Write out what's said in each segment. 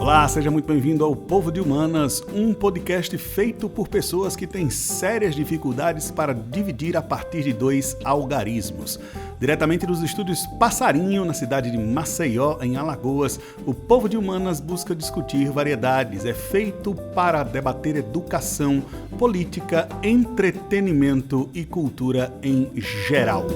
Olá, seja muito bem-vindo ao Povo de Humanas, um podcast feito por pessoas que têm sérias dificuldades para dividir a partir de 2 algarismos. Diretamente dos estúdios Passarinho, na cidade de Maceió, em Alagoas, o Povo de Humanas busca discutir variedades. É feito para debater educação, política, entretenimento e cultura em geral.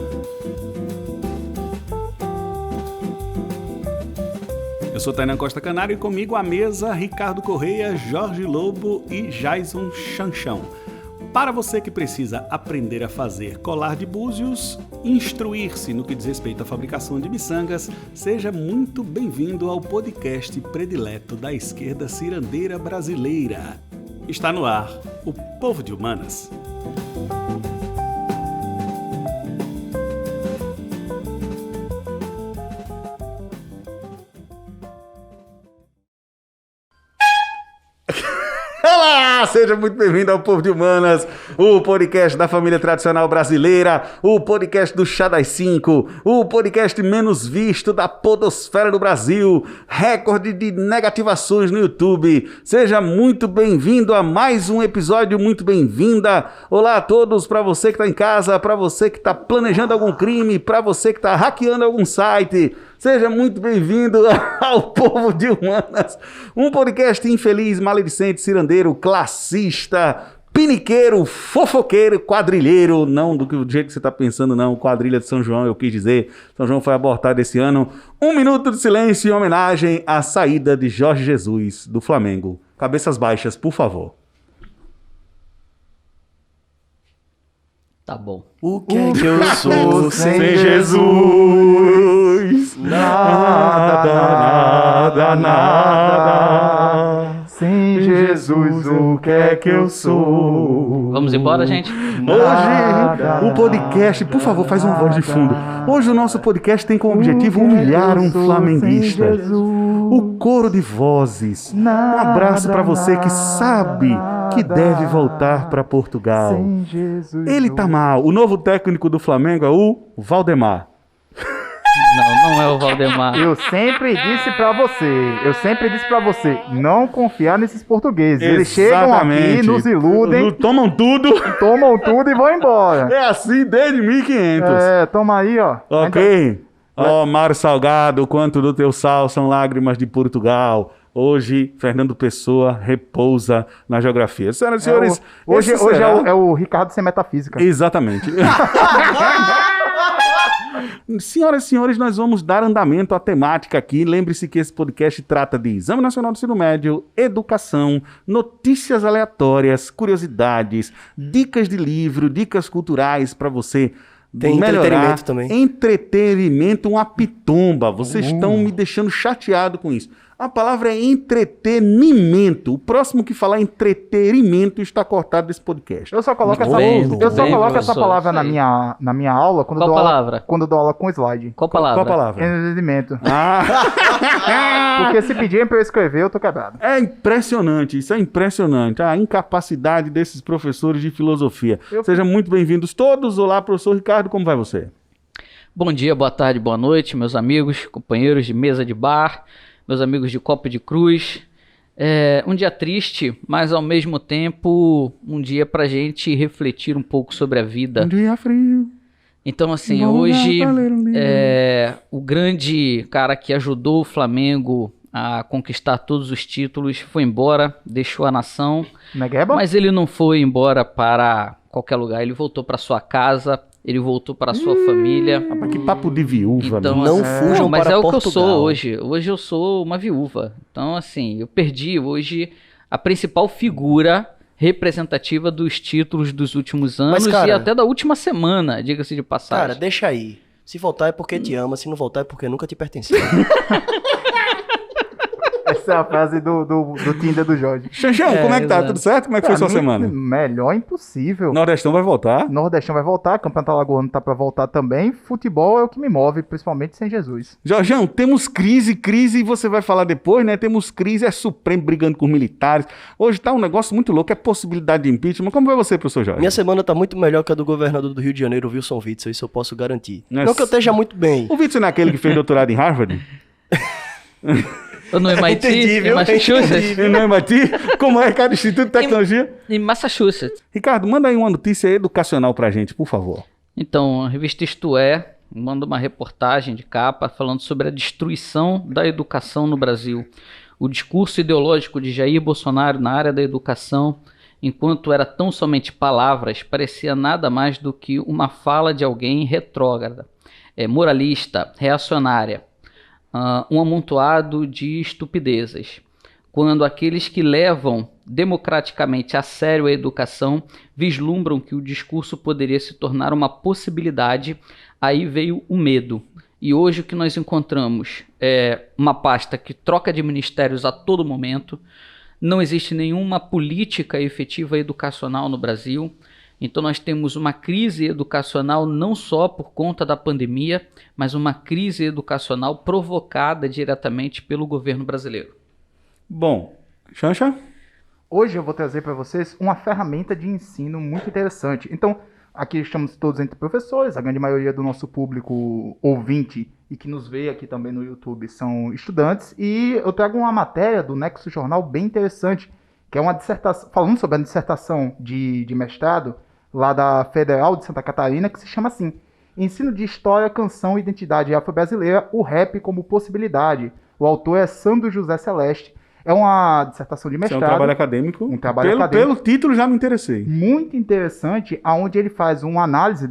Eu sou Tainan Costa Canário e comigo à mesa Ricardo Correia, Jorge Lobo e Jason Chanchão. Para você que precisa aprender a fazer colar de búzios, instruir-se no que diz respeito à fabricação de miçangas, seja muito bem-vindo ao podcast predileto da esquerda cirandeira brasileira. Está no ar, o Povo de Humanas. Olá, seja muito bem-vindo ao Povo de Humanas, o podcast da família tradicional brasileira, o podcast do Chá das 5, o podcast menos visto da podosfera do Brasil, recorde de negativações no YouTube. Seja muito bem-vindo a mais um episódio, muito bem-vinda. Olá a todos, para você que está em casa, para você que está planejando algum crime, para você que está hackeando algum site. Seja muito bem-vindo ao Povo de Humanas, um podcast infeliz, maledicente, cirandeiro, classista, piniqueiro, fofoqueiro, quadrilheiro, não do jeito que você está pensando, não, quadrilha de São João, eu quis dizer, São João foi abortado esse ano. 1 minuto de silêncio em homenagem à saída de Jorge Jesus, do Flamengo. Cabeças baixas, por favor. Tá bom. O que é que eu sou sem Jesus? Nada. Sem Jesus, o que é que eu sou? Vamos embora, gente? Hoje, o podcast, por favor, faz uma voz de fundo. Hoje o nosso podcast tem como objetivo humilhar um flamenguista. O coro de vozes. Um abraço para você que sabe que deve voltar para Portugal. Ele tá mal. O novo técnico do Flamengo é o Valdemar. Não é o Valdemar. Eu sempre disse pra você, não confiar nesses portugueses. Eles chegam aqui, nos iludem, tomam tudo e vão embora. É assim desde 1500. Toma aí, ó. Ok. Ó, Mário Salgado, quanto do teu sal são lágrimas de Portugal. Hoje, Fernando Pessoa repousa na geografia. Senhoras e senhores... Hoje é o Ricardo sem metafísica. Exatamente. Senhoras e senhores, nós vamos dar andamento à temática aqui. Lembre-se que esse podcast trata de Exame Nacional do Ensino Médio, educação, notícias aleatórias, curiosidades, dicas de livro, dicas culturais para você tem melhorar. Entretenimento também. Entretenimento, uma pitomba. Vocês estão me deixando chateado com isso. A palavra é entretenimento. O próximo que falar entretenimento está cortado desse podcast. Eu só coloco essa palavra na minha aula quando eu dou aula com slide. Qual palavra? Qual palavra? Entretenimento. Porque se pedirem para eu escrever, eu tô quebrado. É impressionante, isso é impressionante. A incapacidade desses professores de filosofia. Sejam muito bem-vindos todos. Olá, professor Ricardo, como vai você? Bom dia, boa tarde, boa noite, meus amigos, companheiros de mesa de bar, meus amigos de copo de cruz. Um dia triste, mas ao mesmo tempo um dia pra gente refletir um pouco sobre a vida. Um dia frio. Então, assim, hoje o grande cara que ajudou o Flamengo a conquistar todos os títulos foi embora, deixou a nação, mas ele não foi embora para qualquer lugar, ele voltou para sua casa, ele voltou para a sua família. Mas que papo de viúva, então, né? Não fujam mas para é o Portugal. que eu sou hoje. Hoje eu sou uma viúva. Então, assim, eu perdi hoje a principal figura representativa dos títulos dos últimos anos, Mas, cara, e até da última semana, diga-se de passagem. Cara, deixa aí. Se voltar é porque te ama, se não voltar é porque nunca te pertenceu. Essa é a frase do Tinder do Jorge. Xanxão, como é que tá? exato. Tudo certo? Como é que foi sua semana? Melhor impossível. Nordestão vai voltar? Nordestão vai voltar, Campeonato Alagoano tá pra voltar também. Futebol é o que me move, principalmente sem Jesus. Jorjão, temos crise e você vai falar depois, né? Temos crise, é Supremo brigando com os militares. Hoje tá um negócio muito louco, é possibilidade de impeachment. Como vai você, professor Jorge? Minha semana tá muito melhor que a do governador do Rio de Janeiro, Wilson Witzel, isso eu posso garantir. Não que eu esteja muito bem. O Witzel não é aquele que fez doutorado em Harvard? Ou no MIT? Em Massachusetts? No MIT? Como é, cara? Instituto de Tecnologia? Em Massachusetts. Ricardo, manda aí uma notícia educacional pra gente, por favor. Então, a revista Isto É manda uma reportagem de capa falando sobre a destruição da educação no Brasil. O discurso ideológico de Jair Bolsonaro na área da educação, enquanto era tão somente palavras, parecia nada mais do que uma fala de alguém retrógrada, moralista, reacionária, um amontoado de estupidezes. Quando aqueles que levam democraticamente a sério a educação vislumbram que o discurso poderia se tornar uma possibilidade, aí veio o medo. E hoje o que nós encontramos é uma pasta que troca de ministérios a todo momento, não existe nenhuma política efetiva educacional no Brasil, então nós temos uma crise educacional não só por conta da pandemia, mas uma crise educacional provocada diretamente pelo governo brasileiro. Bom, Xanxa? Hoje eu vou trazer para vocês uma ferramenta de ensino muito interessante. Então, aqui estamos todos entre professores, a grande maioria do nosso público ouvinte e que nos vê aqui também no YouTube são estudantes, e eu trago uma matéria do Nexo Jornal bem interessante, que é uma dissertação, falando sobre a dissertação de mestrado lá da Federal de Santa Catarina, que se chama assim: Ensino de História, Canção e Identidade Afro-Brasileira, o Rap como Possibilidade. O autor é Sandro José Celeste. É uma dissertação de mestrado. É um trabalho acadêmico. Acadêmico. Pelo título já me interessei. Muito interessante, onde ele faz uma análise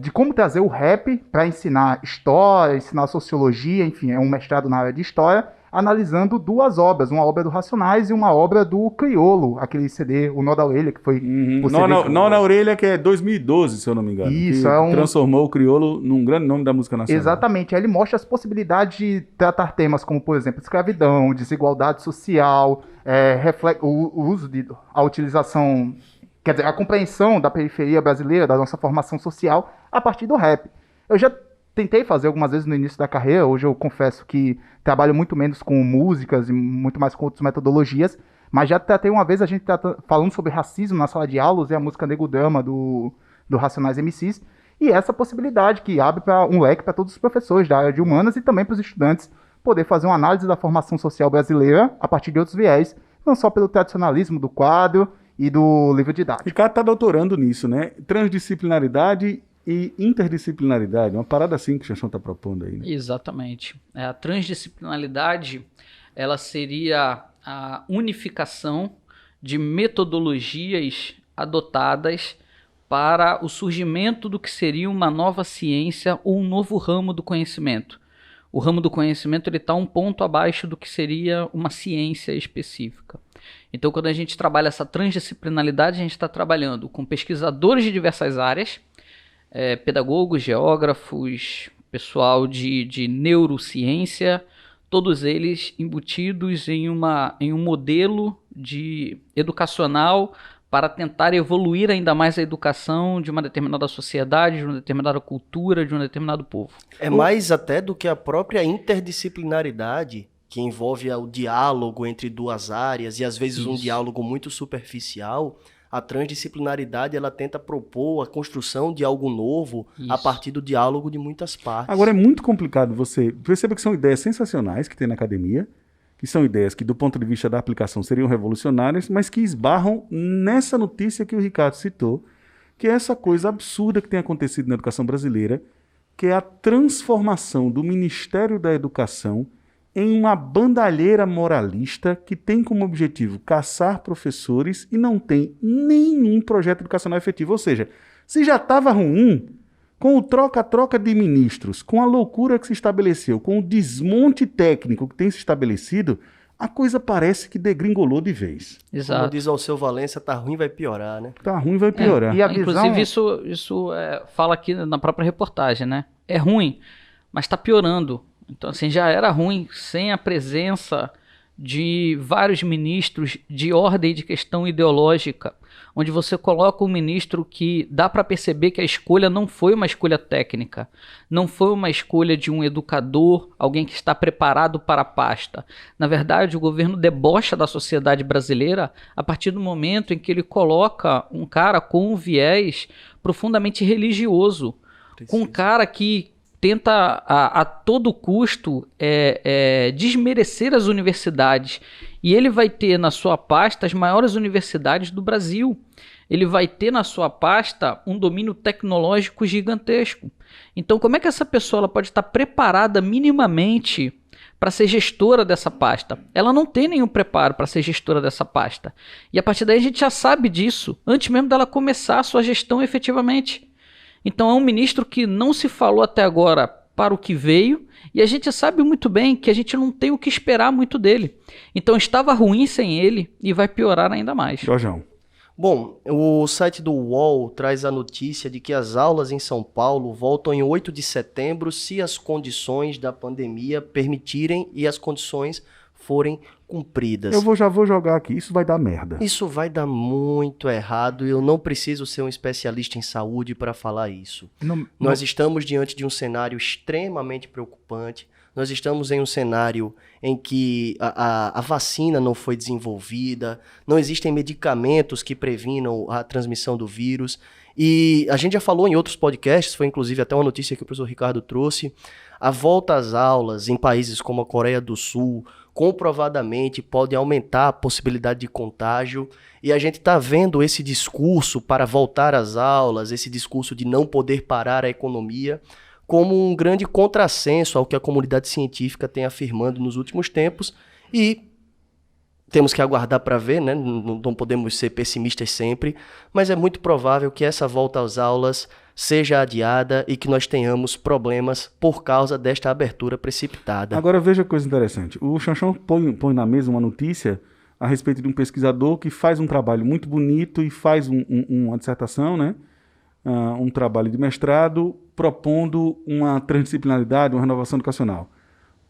de como trazer o rap para ensinar história, ensinar sociologia, enfim, é um mestrado na área de história, analisando duas obras, uma obra do Racionais e uma obra do Criolo, aquele CD, o Nó da Orelha, que foi... Nó na Orelha, que é 2012, se eu não me engano. Isso, transformou o Criolo num grande nome da música nacional. Exatamente, aí ele mostra as possibilidades de tratar temas como, por exemplo, escravidão, desigualdade social, a utilização, quer dizer, a compreensão da periferia brasileira, da nossa formação social, a partir do rap. Eu já tentei fazer algumas vezes no início da carreira, hoje eu confesso que trabalho muito menos com músicas e muito mais com outras metodologias, mas já tratei uma vez, a gente falando sobre racismo na sala de aulas, e a música Nego Drama do Racionais MCs, e essa possibilidade que abre um leque para todos os professores da área de humanas e também para os estudantes poder fazer uma análise da formação social brasileira a partir de outros viés, não só pelo tradicionalismo do quadro e do livro didático. Ricardo está doutorando nisso, né? Transdisciplinaridade e interdisciplinaridade, uma parada assim que o Xanxão está propondo aí, né? Exatamente. A transdisciplinaridade, ela seria a unificação de metodologias adotadas para o surgimento do que seria uma nova ciência ou um novo ramo do conhecimento. O ramo do conhecimento está um ponto abaixo do que seria uma ciência específica. Então, quando a gente trabalha essa transdisciplinaridade, a gente está trabalhando com pesquisadores de diversas áreas, pedagogos, geógrafos, pessoal de neurociência, todos eles embutidos em um modelo educacional para tentar evoluir ainda mais a educação de uma determinada sociedade, de uma determinada cultura, de um determinado povo. É mais até do que a própria interdisciplinaridade, que envolve o diálogo entre duas áreas e às vezes um diálogo muito superficial. A transdisciplinaridade, ela tenta propor a construção de algo novo a partir do diálogo de muitas partes. Agora, é muito complicado você... Perceba que são ideias sensacionais que tem na academia, que são ideias que, do ponto de vista da aplicação, seriam revolucionárias, mas que esbarram nessa notícia que o Ricardo citou, que é essa coisa absurda que tem acontecido na educação brasileira, que é a transformação do Ministério da Educação em uma bandalheira moralista que tem como objetivo caçar professores e não tem nenhum projeto educacional efetivo. Ou seja, se já estava ruim, com o troca-troca de ministros, com a loucura que se estabeleceu, com o desmonte técnico que tem se estabelecido, a coisa parece que degringolou de vez. Exato. Como diz o Alceu Valença, tá ruim, vai piorar, né? Tá ruim, vai piorar. E a visão... Inclusive, isso fala aqui na própria reportagem, né? É ruim, mas está piorando. Então, assim, já era ruim sem a presença de vários ministros de ordem e de questão ideológica, onde você coloca um ministro que dá para perceber que a escolha não foi uma escolha técnica, não foi uma escolha de um educador, alguém que está preparado para a pasta. Na verdade, o governo debocha da sociedade brasileira a partir do momento em que ele coloca um cara com um viés profundamente religioso, com um cara que tenta a todo custo desmerecer as universidades. E ele vai ter na sua pasta as maiores universidades do Brasil. Ele vai ter na sua pasta um domínio tecnológico gigantesco. Então, como é que essa pessoa ela pode estar preparada minimamente para ser gestora dessa pasta? Ela não tem nenhum preparo para ser gestora dessa pasta. E a partir daí a gente já sabe disso, antes mesmo dela começar a sua gestão efetivamente. Então é um ministro que não se falou até agora para o que veio, e a gente sabe muito bem que a gente não tem o que esperar muito dele. Então estava ruim sem ele e vai piorar ainda mais. Jorjão. Bom, o site do UOL traz a notícia de que as aulas em São Paulo voltam em 8 de setembro se as condições da pandemia permitirem e as condições forem cumpridas. Eu já vou jogar aqui, isso vai dar merda. Isso vai dar muito errado e eu não preciso ser um especialista em saúde para falar isso. Nós estamos diante de um cenário extremamente preocupante. Nós estamos em um cenário em que a vacina não foi desenvolvida, não existem medicamentos que previnam a transmissão do vírus. E a gente já falou em outros podcasts, foi inclusive até uma notícia que o professor Ricardo trouxe, a volta às aulas em países como a Coreia do Sul comprovadamente pode aumentar a possibilidade de contágio. E a gente está vendo esse discurso para voltar às aulas, esse discurso de não poder parar a economia, como um grande contrassenso ao que a comunidade científica tem afirmando nos últimos tempos, e temos que aguardar para ver, né? Não podemos ser pessimistas sempre, mas é muito provável que essa volta às aulas seja adiada e que nós tenhamos problemas por causa desta abertura precipitada. Agora veja que coisa interessante, o Xanxão põe na mesa uma notícia a respeito de um pesquisador que faz um trabalho muito bonito e faz uma dissertação, né? Um trabalho de mestrado propondo uma transdisciplinaridade, uma renovação educacional.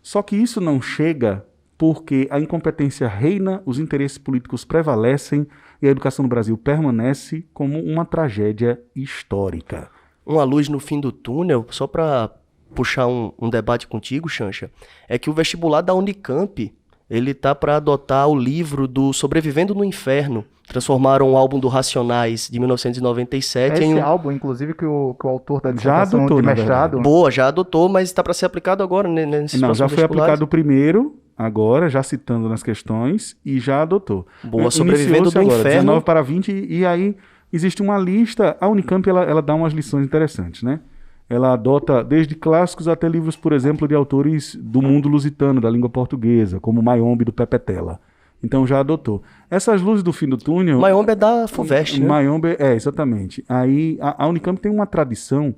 Só que isso não chega porque a incompetência reina, os interesses políticos prevalecem e a educação no Brasil permanece como uma tragédia histórica. Uma luz no fim do túnel, só para puxar um debate contigo, Xanxa, é que o vestibular da Unicamp, ele tá para adotar o livro do Sobrevivendo no Inferno. Transformaram o álbum do Racionais de 1997 em álbum, inclusive, que o autor da dissertação de mestrado... Boa, já adotou, mas está para ser aplicado agora, né, nesses Não, já foi aplicado o primeiro, agora, já citando nas questões, e já adotou. Boa, Sobrevivendo no Inferno. 19 para 20, e aí existe uma lista. A Unicamp, ela dá umas lições interessantes, né? Ela adota desde clássicos até livros, por exemplo, de autores do mundo lusitano, da língua portuguesa, como Mayombe, do Pepe Tela. Então já adotou. Essas luzes do fim do túnel... Mayombe é da FUVEST, né? Mayombe, exatamente. Aí a Unicamp tem uma tradição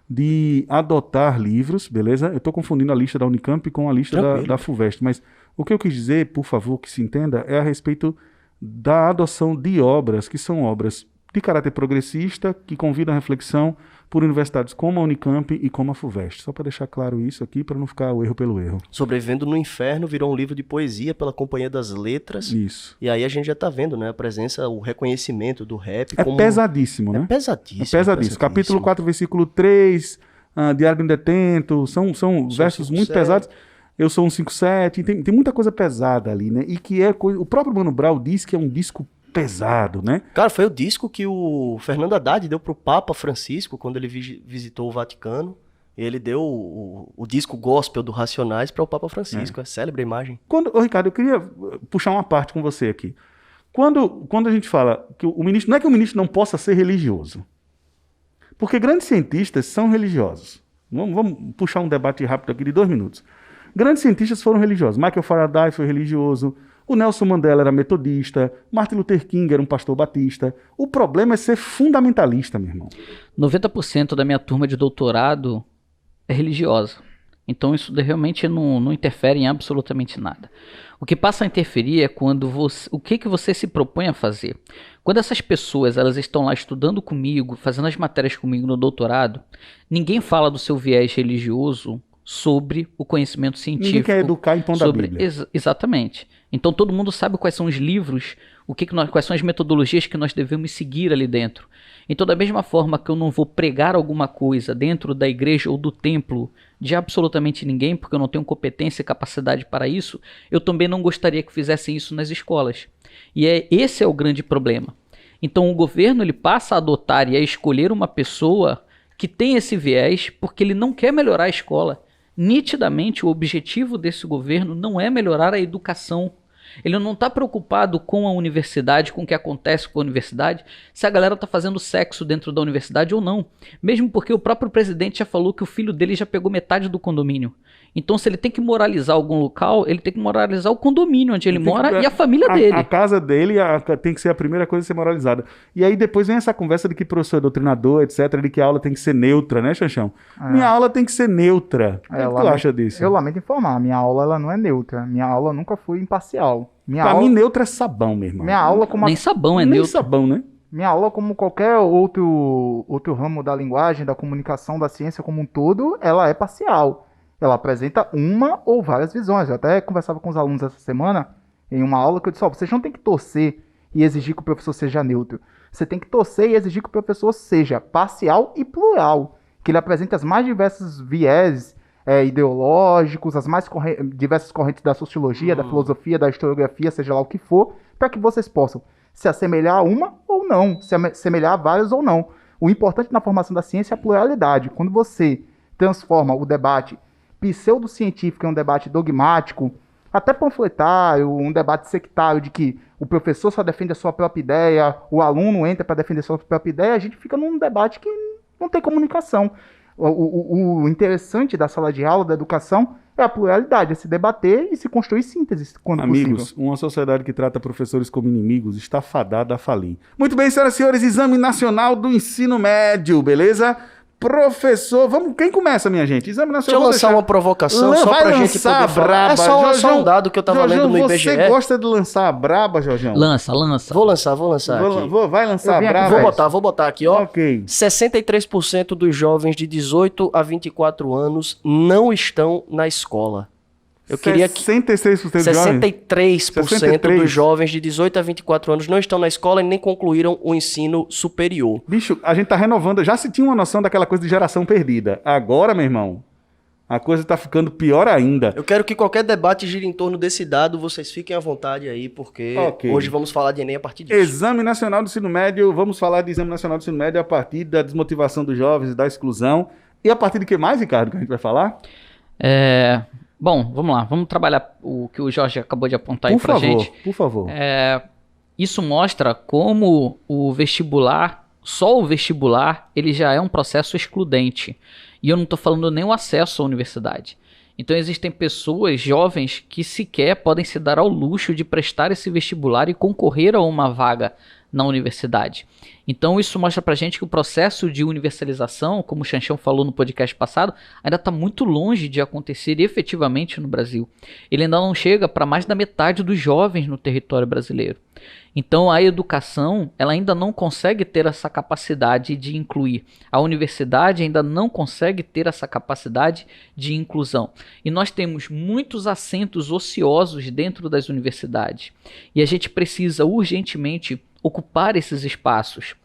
de adotar livros, beleza? Eu estou confundindo a lista da Unicamp com a lista da FUVEST, mas o que eu quis dizer, por favor, que se entenda, é a respeito da adoção de obras, que são obras de caráter progressista, que convidam a reflexão por universidades como a Unicamp e como a FUVEST. Só para deixar claro isso aqui, para não ficar o erro pelo erro. Sobrevivendo no Inferno virou um livro de poesia pela Companhia das Letras. Isso. E aí a gente já está vendo, né, a presença, o reconhecimento do rap. Pesadíssimo, né? É pesadíssimo. É pesadíssimo. Capítulo 4, versículo 3, Diário de um Detento, são versos muito pesados. Eu sou um 5-7, tem muita coisa pesada ali, né? E que é coisa... O próprio Mano Brown diz que é um disco pesado, né? Cara, foi o disco que o Fernando Haddad deu pro Papa Francisco quando ele visitou o Vaticano. E ele deu o disco gospel do Racionais para o Papa Francisco. É célebre a imagem. Ricardo, eu queria puxar uma parte com você aqui. Quando a gente fala que o ministro... Não é que o ministro não possa ser religioso. Porque grandes cientistas são religiosos. Vamos puxar um debate rápido aqui de 2 minutos. Grandes cientistas foram religiosos. Michael Faraday foi religioso. O Nelson Mandela era metodista, Martin Luther King era um pastor batista. O problema é ser fundamentalista, meu irmão. 90% da minha turma de doutorado é religiosa. Então isso realmente não interfere em absolutamente nada. O que passa a interferir é quando o que você se propõe a fazer. Quando essas pessoas elas estão lá estudando comigo, fazendo as matérias comigo no doutorado, ninguém fala do seu viés religioso sobre o conhecimento científico. Ninguém quer educar em pão da Bíblia. Exatamente. Então todo mundo sabe quais são os livros, quais são as metodologias que nós devemos seguir ali dentro. Então da mesma forma que eu não vou pregar alguma coisa dentro da igreja ou do templo de absolutamente ninguém, porque eu não tenho competência e capacidade para isso, eu também não gostaria que fizessem isso nas escolas. E esse é o grande problema. Então o governo ele passa a adotar e a escolher uma pessoa que tem esse viés porque ele não quer melhorar a escola. Nitidamente, o objetivo desse governo não é melhorar a educação. Ele não está preocupado com a universidade, com o que acontece com a universidade, se a galera está fazendo sexo dentro da universidade ou não. Mesmo porque o próprio presidente já falou que o filho dele já pegou metade do condomínio. Então, se ele tem que moralizar algum local, ele tem que moralizar o condomínio onde ele mora e a família dele. A casa dele tem que ser a primeira coisa a ser moralizada. E aí depois vem essa conversa de que professor é doutrinador, etc., de que a aula tem que ser neutra, né, Xanxão? Minha aula tem que ser neutra. O que tu acha disso? Eu lamento informar, minha aula ela não é neutra. Minha aula nunca foi imparcial. Pra mim, neutra é sabão, meu irmão. Minha aula como Nem sabão é neutro. Nem sabão, né? Minha aula, como qualquer outro ramo da linguagem, da comunicação, da ciência como um todo, ela é parcial. Ela apresenta uma ou várias visões. Eu até conversava com os alunos essa semana, em uma aula, que eu disse, vocês não tem que torcer e exigir que o professor seja neutro. Você tem que torcer e exigir que o professor seja parcial e plural. Que ele apresente as mais diversos viés ideológicos, as mais diversas correntes da sociologia, da filosofia, da historiografia, seja lá o que for, para que vocês possam se assemelhar a uma ou não, se assemelhar a várias ou não. O importante na formação da ciência é a pluralidade. Quando você transforma o debate pseudocientífico em um debate dogmático, até panfletário, um debate sectário de que o professor só defende a sua própria ideia, o aluno entra para defender a sua própria ideia, a gente fica num debate que não tem comunicação. O interessante da sala de aula, da educação, é a pluralidade, é se debater e se construir síntese quando Amigos, possível. Uma sociedade que trata professores como inimigos está fadada a falir. Muito bem, senhoras e senhores, Exame Nacional do Ensino Médio, beleza? Professor, quem começa, minha gente? Exame Nacional. Deixa eu lançar uma provocação só pra gente poder falar. É só lançar um dado que eu tava lendo no IBGE. Você gosta de lançar a braba, Jorjão? Lança. Vou lançar aqui. Vai lançar a braba? Vou botar aqui, ó. Ok. 63% dos jovens de 18 a 24 anos não estão na escola. Eu queria que 66% dos jovens? 63% dos jovens de 18 a 24 anos não estão na escola e nem concluíram o ensino superior. Bicho, a gente tá renovando. Já se tinha uma noção daquela coisa de geração perdida. Agora, meu irmão, a coisa tá ficando pior ainda. Eu quero que qualquer debate gire em torno desse dado. Vocês fiquem à vontade aí, porque hoje vamos falar de Enem a partir disso. Exame Nacional do Ensino Médio. Vamos falar de Exame Nacional do Ensino Médio a partir da desmotivação dos jovens, da exclusão. E a partir de que mais, Ricardo, que a gente vai falar? Bom, vamos lá. Vamos trabalhar o que o Jorge acabou de apontar aí pra gente. Por favor. Isso mostra como o vestibular, só o vestibular, ele já é um processo excludente. E eu não estou falando nem o acesso à universidade. Então existem pessoas jovens que sequer podem se dar ao luxo de prestar esse vestibular e concorrer a uma vaga na universidade. Então isso mostra pra gente que o processo de universalização, como o Xanxão falou no podcast passado, ainda está muito longe de acontecer efetivamente no Brasil. Ele ainda não chega para mais da metade dos jovens no território brasileiro. Então a educação, ela ainda não consegue ter essa capacidade de incluir. A universidade ainda não consegue ter essa capacidade de inclusão. E nós temos muitos assentos ociosos dentro das universidades. E a gente precisa urgentemente ocupar esses espaços.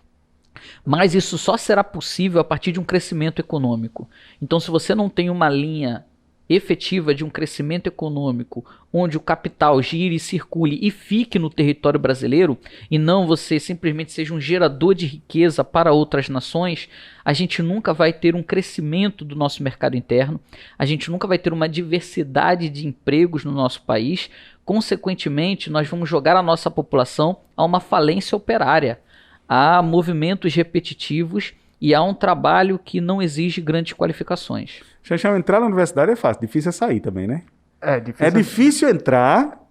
Mas isso só será possível a partir de um crescimento econômico. Então, se você não tem uma linha efetiva de um crescimento econômico, onde o capital gire e circule e fique no território brasileiro, e não você simplesmente seja um gerador de riqueza para outras nações, a gente nunca vai ter um crescimento do nosso mercado interno, a gente nunca vai ter uma diversidade de empregos no nosso país. Consequentemente, nós vamos jogar a nossa população a uma falência operária, a movimentos repetitivos e a um trabalho que não exige grandes qualificações. Xanxão, entrar na universidade é fácil, difícil é sair também, né? É difícil entrar,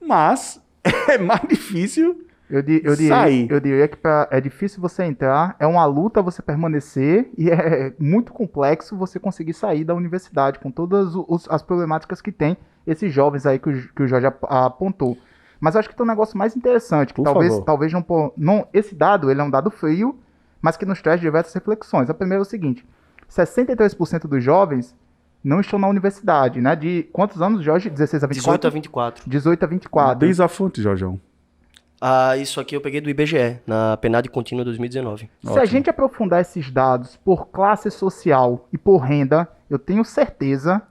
mas é mais difícil sair. Eu diria que é difícil você entrar, é uma luta você permanecer e é muito complexo você conseguir sair da universidade com todas as problemáticas que tem esses jovens aí que o Jorge apontou. Mas acho que tem um negócio mais interessante, que talvez não... Esse dado, ele é um dado frio, mas que nos traz diversas reflexões. A primeira é o seguinte: 63% dos jovens não estão na universidade, né? De quantos anos, Jorge? 16 a 24? 18 a 24. 18 a 24. Diz a fonte, Jorjão. Isso aqui eu peguei do IBGE, na PNAD Contínua 2019. Se a gente aprofundar esses dados por classe social e por renda, eu tenho certeza,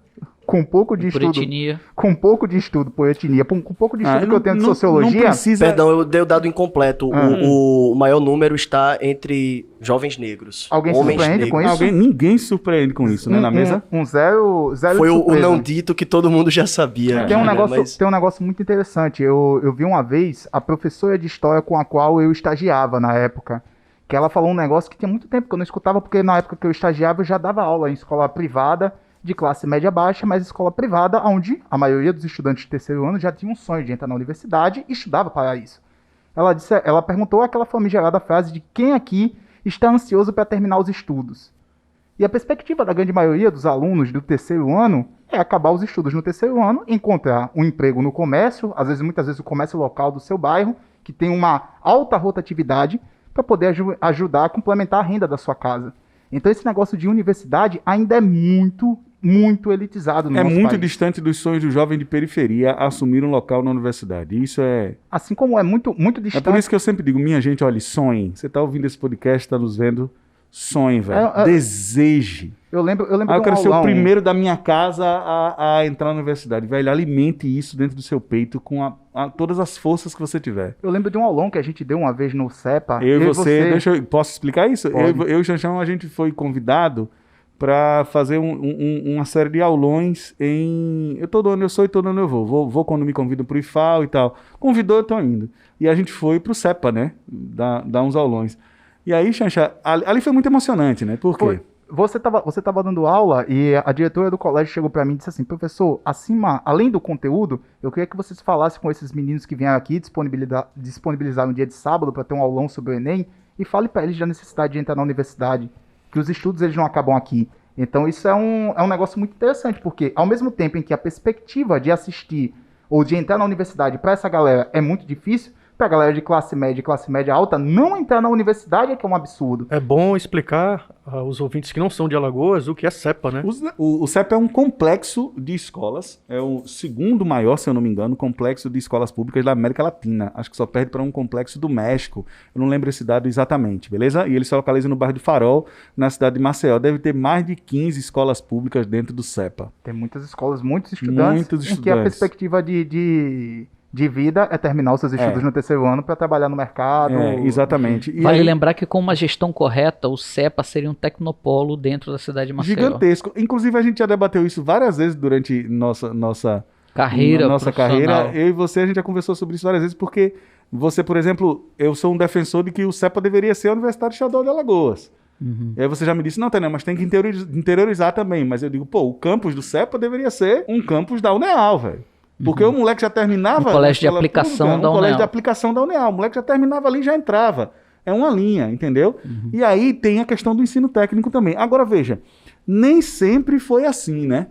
com pouco de estudo... etnia. Com pouco de estudo por etnia, com pouco de estudo que eu tenho de sociologia... Não precisa... Perdão, eu dei o dado incompleto. O maior número está entre jovens negros. Alguém se surpreende com isso? Ninguém se surpreende com isso, né, na mesa? Zero foi o não dito que todo mundo já sabia. Tem um negócio muito interessante. Eu vi uma vez a professora de história com a qual eu estagiava na época, que ela falou um negócio que tinha muito tempo que eu não escutava, porque na época que eu estagiava eu já dava aula em escola privada de classe média baixa, mas escola privada onde a maioria dos estudantes de terceiro ano já tinha um sonho de entrar na universidade e estudava para isso. Ela perguntou aquela famigerada frase de quem aqui está ansioso para terminar os estudos. E a perspectiva da grande maioria dos alunos do terceiro ano é acabar os estudos no terceiro ano, encontrar um emprego no comércio, muitas vezes o comércio local do seu bairro, que tem uma alta rotatividade, para poder ajudar a complementar a renda da sua casa. Então esse negócio de universidade ainda é muito, muito elitizado no nosso país. É muito distante dos sonhos do jovem de periferia assumir um local na universidade. Isso é... Assim como é muito, muito distante... É por isso que eu sempre digo, minha gente, olha, sonhem. Você está ouvindo esse podcast, está nos vendo, sonhe, velho. Deseje. Eu lembro eu quero ser o primeiro da minha casa a entrar na universidade. Velho, alimente isso dentro do seu peito com todas as forças que você tiver. Eu lembro de um aulão que a gente deu uma vez no CEPA. Eu e você... Posso explicar isso? Eu e o Xanxão, a gente foi convidado para fazer uma série de aulões em... Eu todo ano eu sou e todo ano eu vou. Vou quando me convidam pro IFAO e tal. Convidou, eu tô indo. E a gente foi pro CEPA, né? Dar uns aulões. E aí, Xanxa, ali foi muito emocionante, né? Por quê? Você tava dando aula e a diretora do colégio chegou para mim e disse assim, professor, além do conteúdo, eu queria que vocês falassem com esses meninos que vieram aqui disponibilizar um dia de sábado para ter um aulão sobre o Enem e fale para eles da necessidade de entrar na universidade, que os estudos eles não acabam aqui. Então isso é um negócio muito interessante, porque ao mesmo tempo em que a perspectiva de assistir ou de entrar na universidade para essa galera é muito difícil, para a galera de classe média alta, não entrar na universidade é que é um absurdo. É bom explicar aos ouvintes que não são de Alagoas o que é CEPA, né? O CEPA é um complexo de escolas, é o segundo maior, se eu não me engano, complexo de escolas públicas da América Latina. Acho que só perde para um complexo do México, eu não lembro esse dado exatamente, beleza? E ele se localiza no bairro do Farol, na cidade de Maceió. Deve ter mais de 15 escolas públicas dentro do CEPA. Tem muitas escolas, muitos estudantes. Em que a perspectiva de vida é terminar os seus estudos no terceiro ano para trabalhar no mercado. Exatamente. E vale lembrar que com uma gestão correta, o CEPA seria um tecnopolo dentro da cidade de Maceió. Gigantesco. Inclusive, a gente já debateu isso várias vezes durante nossa carreira. Eu e você, a gente já conversou sobre isso várias vezes, porque você, por exemplo, eu sou um defensor de que o CEPA deveria ser a Universidade Estadual de Alagoas. E aí você já me disse, não, Tânia, mas tem que interiorizar também. Mas eu digo, o campus do CEPA deveria ser um campus da UNEAL, velho. Porque o moleque já terminava... Um colégio de aplicação da UNEAL. colégio de aplicação da UNEAL. O moleque já terminava ali e já entrava. É uma linha, entendeu? E aí tem a questão do ensino técnico também. Agora, veja, nem sempre foi assim, né?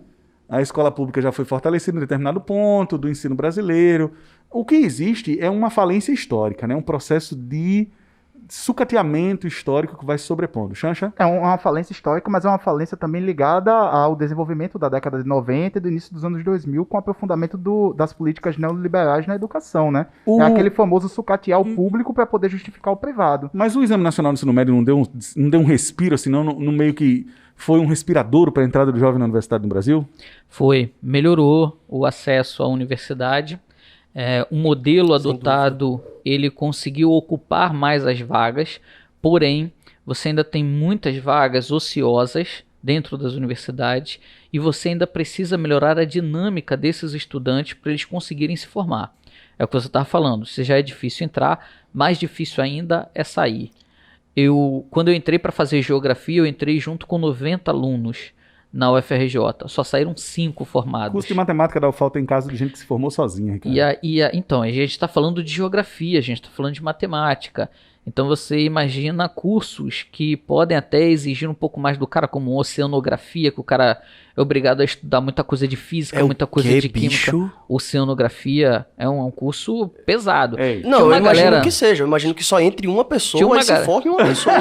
A escola pública já foi fortalecida em determinado ponto do ensino brasileiro. O que existe é uma falência histórica, né? Um processo de sucateamento histórico que vai se sobrepondo. Xanxa? É uma falência histórica, mas é uma falência também ligada ao desenvolvimento da década de 90 e do início dos anos 2000 com o aprofundamento das políticas neoliberais na educação, né? É aquele famoso sucatear o público para poder justificar o privado. Mas o Exame Nacional do Ensino Médio não deu um respiro, assim, não, no meio que foi um respiradouro para a entrada do jovem na universidade no Brasil? Foi. Melhorou o acesso à universidade. O modelo adotado, ele conseguiu ocupar mais as vagas, porém, você ainda tem muitas vagas ociosas dentro das universidades e você ainda precisa melhorar a dinâmica desses estudantes para eles conseguirem se formar. É o que você estava falando, se já é difícil entrar, mais difícil ainda é sair. Quando eu entrei para fazer geografia, eu entrei junto com 90 alunos na UFRJ. Só saíram 5 formados. O curso de matemática da UFAL tem caso de gente que se formou sozinha, Ricardo. Então, a gente está falando de geografia, a gente está falando de matemática. Então você imagina cursos que podem até exigir um pouco mais do cara, como oceanografia, que o cara é obrigado a estudar muita coisa de física, muita coisa de química. Bicho? Oceanografia é um curso pesado. Não, eu imagino que seja. Eu imagino que só entre uma pessoa e se forme uma pessoa.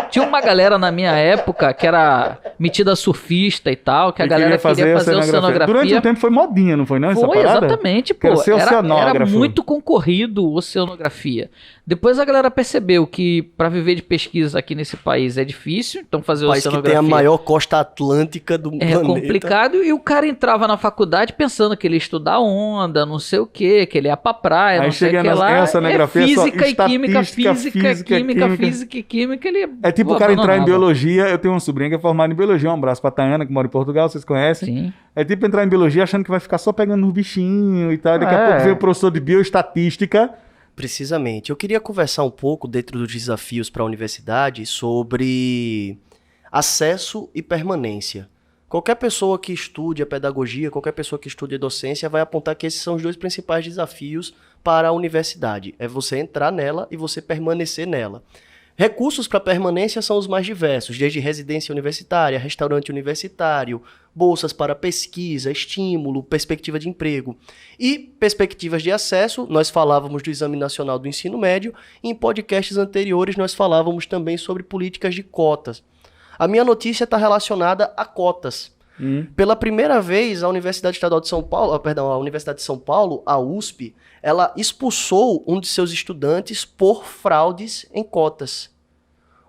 Tinha uma galera na minha época que era metida surfista e tal, que a galera queria fazer oceanografia. Durante um tempo foi modinha, não foi não? Foi, exatamente, pô. Era muito concorrido oceanografia. Depois a galera agora percebeu que para viver de pesquisa aqui nesse país é difícil, então fazer país oceanografia... que tem a maior costa atlântica do planeta. É complicado, e o cara entrava na faculdade pensando que ele ia estudar onda, não sei o quê, que ele ia pra praia, Aí não sei o que lá. oceanografia é física só e química, química. física e química, ele É tipo o cara entrar em biologia. Eu tenho uma sobrinha que é formada em biologia. Um abraço pra Tayana, que mora em Portugal, vocês conhecem. Sim. É tipo entrar em biologia achando que vai ficar só pegando nos bichinhos e tal. Daqui a pouco vem o professor de bioestatística. Precisamente. Eu queria conversar um pouco, dentro dos desafios para a universidade, sobre acesso e permanência. Qualquer pessoa que estude a pedagogia, qualquer pessoa que estude a docência vai apontar que esses são os dois principais desafios para a universidade. É você entrar nela e você permanecer nela. Recursos para permanência são os mais diversos, desde residência universitária, restaurante universitário, bolsas para pesquisa, estímulo, perspectiva de emprego. E perspectivas de acesso, nós falávamos do Exame Nacional do Ensino Médio, e em podcasts anteriores nós falávamos também sobre políticas de cotas. A minha notícia está relacionada a cotas. Pela primeira vez, a Universidade Estadual de São Paulo, a Universidade de São Paulo, a USP, ela expulsou um de seus estudantes por fraudes em cotas.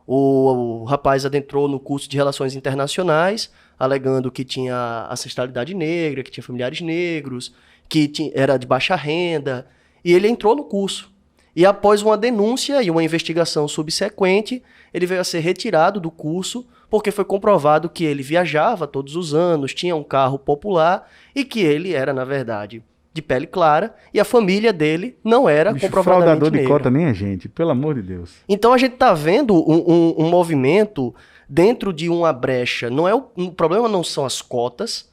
O rapaz adentrou no curso de Relações Internacionais, alegando que tinha ancestralidade negra, que tinha familiares negros, que era de baixa renda, e ele entrou no curso. E após uma denúncia e uma investigação subsequente, ele veio a ser retirado do curso, porque foi comprovado que ele viajava todos os anos, tinha um carro popular e que ele era, na verdade, de pele clara e a família dele não era comprovadamente fraudador de negra. cota nem a gente, pelo amor de Deus. Então a gente está vendo um movimento dentro de uma brecha. O problema não são as cotas,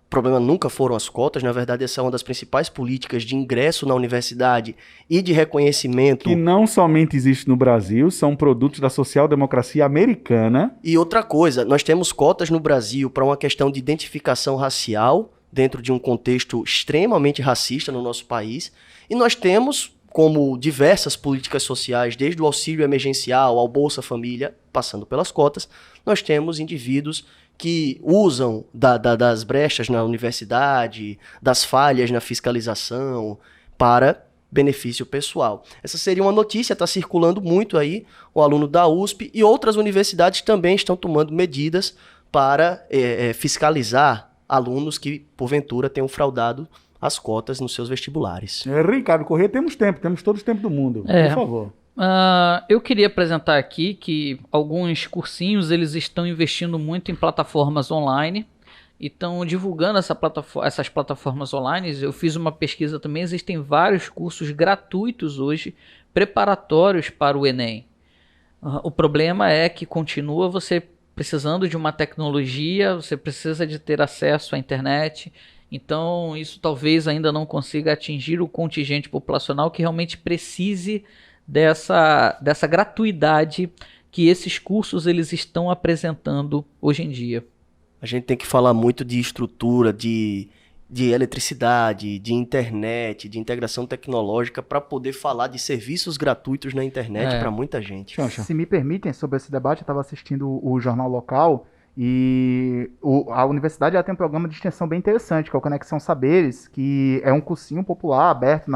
o problema nunca foram as cotas, na verdade essa é uma das principais políticas de ingresso na universidade e de reconhecimento. Que não somente existe no Brasil, são produtos da social-democracia americana. E outra coisa, nós temos cotas no Brasil para uma questão de identificação racial, dentro de um contexto extremamente racista no nosso país, e nós temos, como diversas políticas sociais, desde o auxílio emergencial ao Bolsa Família, passando pelas cotas, nós temos indivíduos que usam das brechas na universidade, das falhas na fiscalização, para benefício pessoal. Essa seria uma notícia, está circulando muito aí, o aluno da USP e outras universidades também estão tomando medidas para fiscalizar alunos que, porventura, tenham fraudado as cotas nos seus vestibulares. Ricardo Corrêa, temos todo o tempo do mundo, por favor. Eu queria apresentar aqui que alguns cursinhos eles estão investindo muito em plataformas online e estão divulgando essas plataformas online. Eu fiz uma pesquisa também, existem vários cursos gratuitos hoje preparatórios para o Enem. O problema é que continua você precisando de uma tecnologia, você precisa de ter acesso à internet, então isso talvez ainda não consiga atingir o contingente populacional que realmente precise dessa gratuidade que esses cursos eles estão apresentando hoje em dia. A gente tem que falar muito de estrutura, de eletricidade, de internet, de integração tecnológica para poder falar de serviços gratuitos na internet para muita gente. Se me permitem, sobre esse debate, eu estava assistindo o Jornal Local e a universidade ela tem um programa de extensão bem interessante, que é o Conexão Saberes, que é um cursinho popular aberto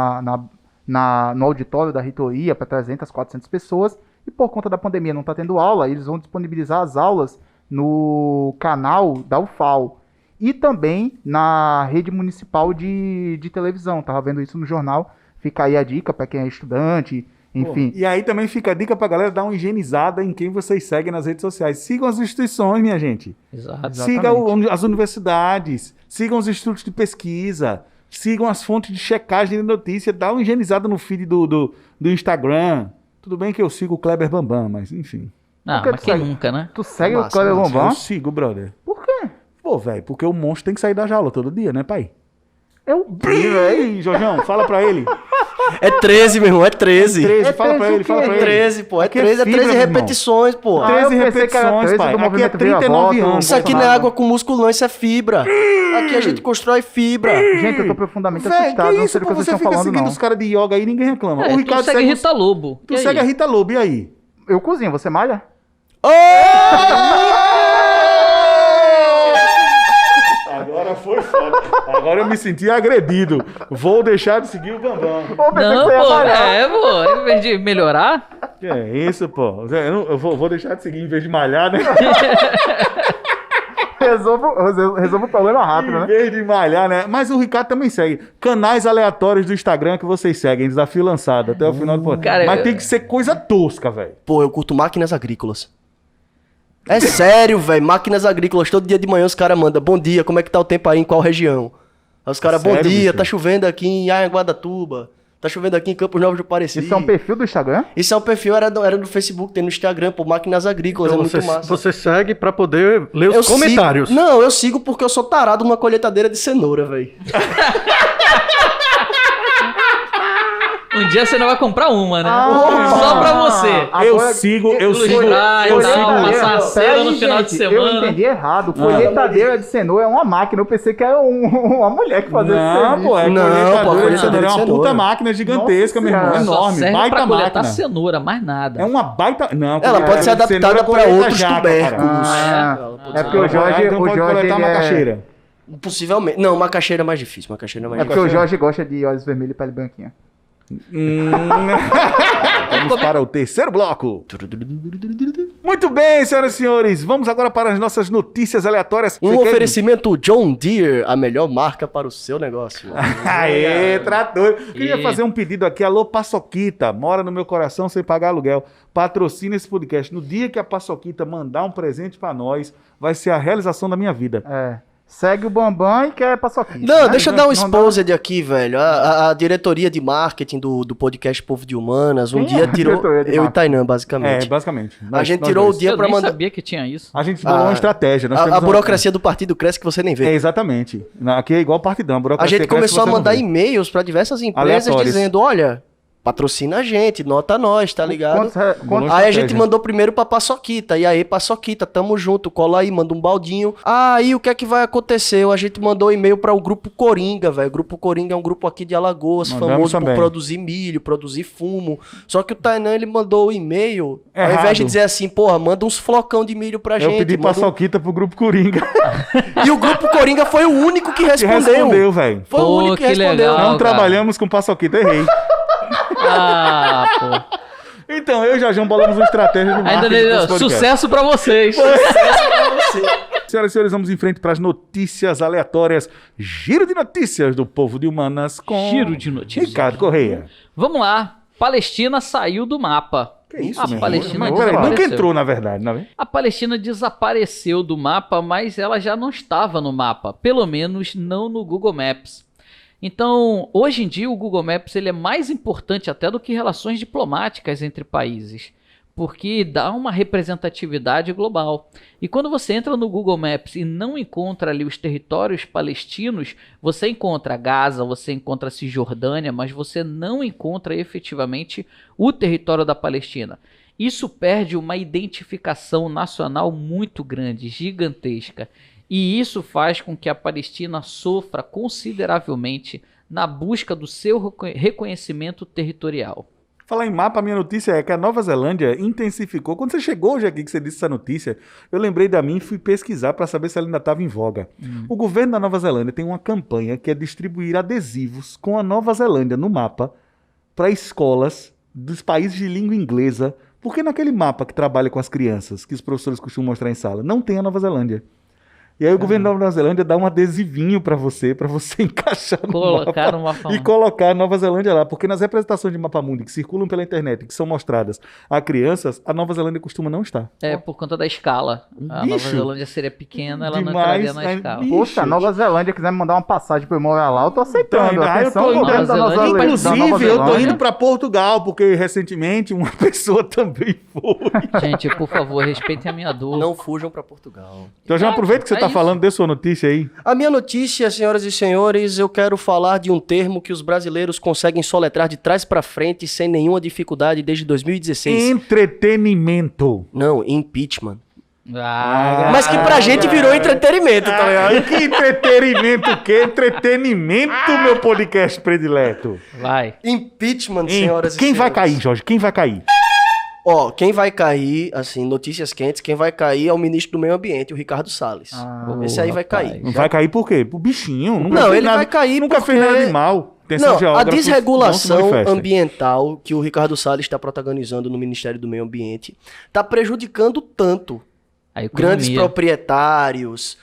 no auditório da reitoria para 300, 400 pessoas, e por conta da pandemia não está tendo aula, eles vão disponibilizar as aulas no canal da UFAL e também na rede municipal de televisão. Estava vendo isso no jornal, fica aí a dica para quem é estudante, enfim. E aí também fica a dica para a galera dar uma higienizada em quem vocês seguem nas redes sociais. Sigam as instituições, minha gente. Exato. Sigam as universidades, sigam os institutos de pesquisa, sigam as fontes de checagem de notícia, dá uma higienizada no feed do Instagram. Tudo bem que eu sigo o Kleber Bambam, mas enfim. Não, mas quem nunca, né? Tu segue o Kleber Bambam? Eu sigo, brother. Por quê? Pô, velho, porque o monstro tem que sair da jaula todo dia, né, pai? Eu vi, velho. Jorjão, fala pra ele. É 13, meu irmão, é 13. 13, fala pra ele, fala pra É ele. 13, pô, é Aqui é 13, é fibra, 13 meu irmão. repetições, pô. 13 eu pensei que era repetições, 13 pai. do Aqui é movimento 39 Vira anos. Isso aqui não é água com músculo não, isso é fibra. Aqui a gente constrói fibra. Gente, eu tô profundamente Véi, assustado, que não isso, sei do pô, que vocês você estão fica falando, seguindo não. os caras de yoga aí e ninguém reclama. O Ricardo tu segue Rita Lobo. Tu E segue a aí? Rita Lobo, e aí? Eu cozinho, você malha? Agora foi foda. Agora eu me senti agredido. Vou deixar de seguir o Bambam. Pô, pensei Não, que você ia pô, malhar. pô, em vez de melhorar, Que é isso, pô? Eu vou deixar de seguir em vez de malhar, né? Resolve o problema rápido, né? Em vez de malhar, né? Mas o Ricardo também segue. Canais aleatórios do Instagram que vocês seguem. Desafio lançado até o final do podcast. Mas tem que ser coisa tosca, velho. Pô, eu curto máquinas agrícolas. É sério, velho. Máquinas agrícolas. Todo dia de manhã os caras mandam: bom dia, como é que tá o tempo aí, em qual região? Aí os caras: bom Sério, dia, bicho? tá chovendo aqui em Anhanguadatuba. Tá chovendo aqui em Campos Novos do Parecido. Isso é um perfil do Instagram? Isso é um perfil, era no Facebook, tem no Instagram, pô, Máquinas Agrícolas, Então é muito massa. você segue pra poder ler os Eu comentários. Não, eu sigo porque eu sou tarado numa colheitadeira de cenoura, velho. Um dia você não vai comprar uma, né? Ah, Só pra você. Eu Agora, sigo. Ilustrar e tal, passar a cera no final de Eu semana. entendi errado. Colheitadeira de cenoura é uma máquina. Eu pensei que era uma mulher que fazia esse Não, serviço. pô, é Não, colheitadora pô, de cenoura. É uma de puta cenoura. máquina gigantesca, Nossa meu irmão. senhora. Só Enorme. serve Baita pra coletar máquina. cenoura, mais nada. É uma baita. Não, Ela pode ser adaptada cenoura pra colheita outros jaca, tubérculos. cara. É porque o Jorge, Então pode coletar macaxeira. Possivelmente. Não, macaxeira é mais difícil. Macaxeira é mais É porque o difícil. Jorge gosta de olhos vermelhos e pele branquinha. Vamos para o terceiro bloco. Muito bem, senhoras e senhores. Vamos agora para as nossas notícias aleatórias. Um Você quer- oferecimento John Deere, a melhor marca para o seu negócio. Aê, trator. Queria fazer um pedido aqui. Alô, Paçoquita. Mora no meu coração sem pagar aluguel. Patrocina esse podcast. No dia que a Paçoquita mandar um presente para nós, vai ser a realização da minha vida. É. Segue o Bambam e quer paçoquinha. Não, né? deixa eu dar um Não exposed aqui, velho. A diretoria de marketing do podcast Povo de Humanas, um Quem dia é a tirou... diretoria de Eu e marketing? Tainã, É, basicamente. basicamente. A gente tirou o dia Eu pra nem mandar... sabia que tinha isso. A gente bolou uma estratégia. Nós temos A uma- burocracia do partido cresce que você nem vê. É, exatamente. Aqui é igual partidão. A burocracia gente cresce, começou a você não mandar vê. e-mails pra diversas empresas Aleatórios. dizendo, olha, patrocina a gente, nota nós, tá ligado? Quantos- Aí a estratégia. gente mandou primeiro pra Paçoquita. E aí, Paçoquita, tamo junto, cola aí, manda um baldinho. Aí o que é que vai acontecer? A gente mandou e-mail para o Grupo Coringa, velho. O Grupo Coringa é um grupo aqui de Alagoas, Mandamos famoso também. por produzir milho, produzir fumo. Só que o Tainan, ele mandou o e-mail, ao Errado. invés de dizer assim, porra, manda uns flocão de milho pra Eu gente. pedi manda um- Paçoquita pro grupo Coringa. E o Grupo Coringa foi o único que Que respondeu, velho. Foi o Pô, único que que respondeu. legal. Não cara. trabalhamos com Paçoquita, errei. Ah, pô. Então, eu e o Jajão bolamos uma estratégia no Ainda marketing deu desse podcast. sucesso pra vocês. Senhoras e senhores, vamos em frente para as notícias aleatórias. Giro de notícias do Povo de Humanas com Giro de notícias. Ricardo Correia. Vamos lá. Palestina saiu do mapa. Que isso, A meu Palestina irmão? Peraí, nunca desapareceu. entrou, na verdade, não é? A Palestina desapareceu do mapa, mas ela já não estava no mapa. Pelo menos não no Google Maps. Então, hoje em dia, o Google Maps ele é mais importante até do que relações diplomáticas entre países, porque dá uma representatividade global. E quando você entra no Google Maps e não encontra ali os territórios palestinos, você encontra Gaza, você encontra Cisjordânia, mas você não encontra efetivamente o território da Palestina. Isso perde uma identificação nacional muito grande, gigantesca. E isso faz com que a Palestina sofra consideravelmente na busca do seu reconhecimento territorial. Falar em mapa, a minha notícia é que a Nova Zelândia intensificou. Quando você chegou hoje aqui que você disse essa notícia, eu lembrei da minha e fui pesquisar para saber se ela ainda estava em voga. O governo da Nova Zelândia tem uma campanha que é distribuir adesivos com a Nova Zelândia no mapa para escolas dos países de língua inglesa. Porque naquele mapa que trabalha com as crianças, que os professores costumam mostrar em sala, não tem a Nova Zelândia. E aí o governo da Nova Zelândia dá um adesivinho para você encaixar no Colocar mapa no mapa. e colocar a Nova Zelândia lá. Porque nas representações de Mapa Mundi que circulam pela internet, que são mostradas a crianças, a Nova Zelândia costuma não estar. É, por conta da escala. A Nova Bicho, Zelândia seria pequena, ela não demais, entraria na escala. bicho. Poxa, a Nova Zelândia quiser me mandar uma passagem pra eu morar lá, eu tô aceitando. Então, eu Atenção, tô indo- governo da Nova Zelândia. Inclusive, eu tô indo para Portugal, porque recentemente uma pessoa também foi. Gente, por favor, respeitem a minha dor. Não fujam pra Portugal. Então já aproveita que você É tá isso. falando, dê sua notícia aí. A minha notícia, senhoras e senhores, eu quero falar de um termo que os brasileiros conseguem soletrar de trás pra frente sem nenhuma dificuldade desde 2016. Entretenimento. Não, impeachment. Ah, Mas que pra gente virou entretenimento, tá ligado? Ai, que entretenimento o quê? Entretenimento, meu podcast predileto. vai. Impeachment, senhoras e Quem senhores. vai cair, Jorge? Quem vai cair? Ó, quem vai cair, assim, notícias quentes, quem vai cair é o ministro do Meio Ambiente, o Ricardo Salles. Esse aí vai cair. Não vai cair por quê? Por bichinho. Nunca Não, fez ele nada- vai cair Nunca fez porque- nada de mal. Intenção a desregulação ambiental que o Ricardo Salles está protagonizando no Ministério do Meio Ambiente está prejudicando tanto grandes proprietários,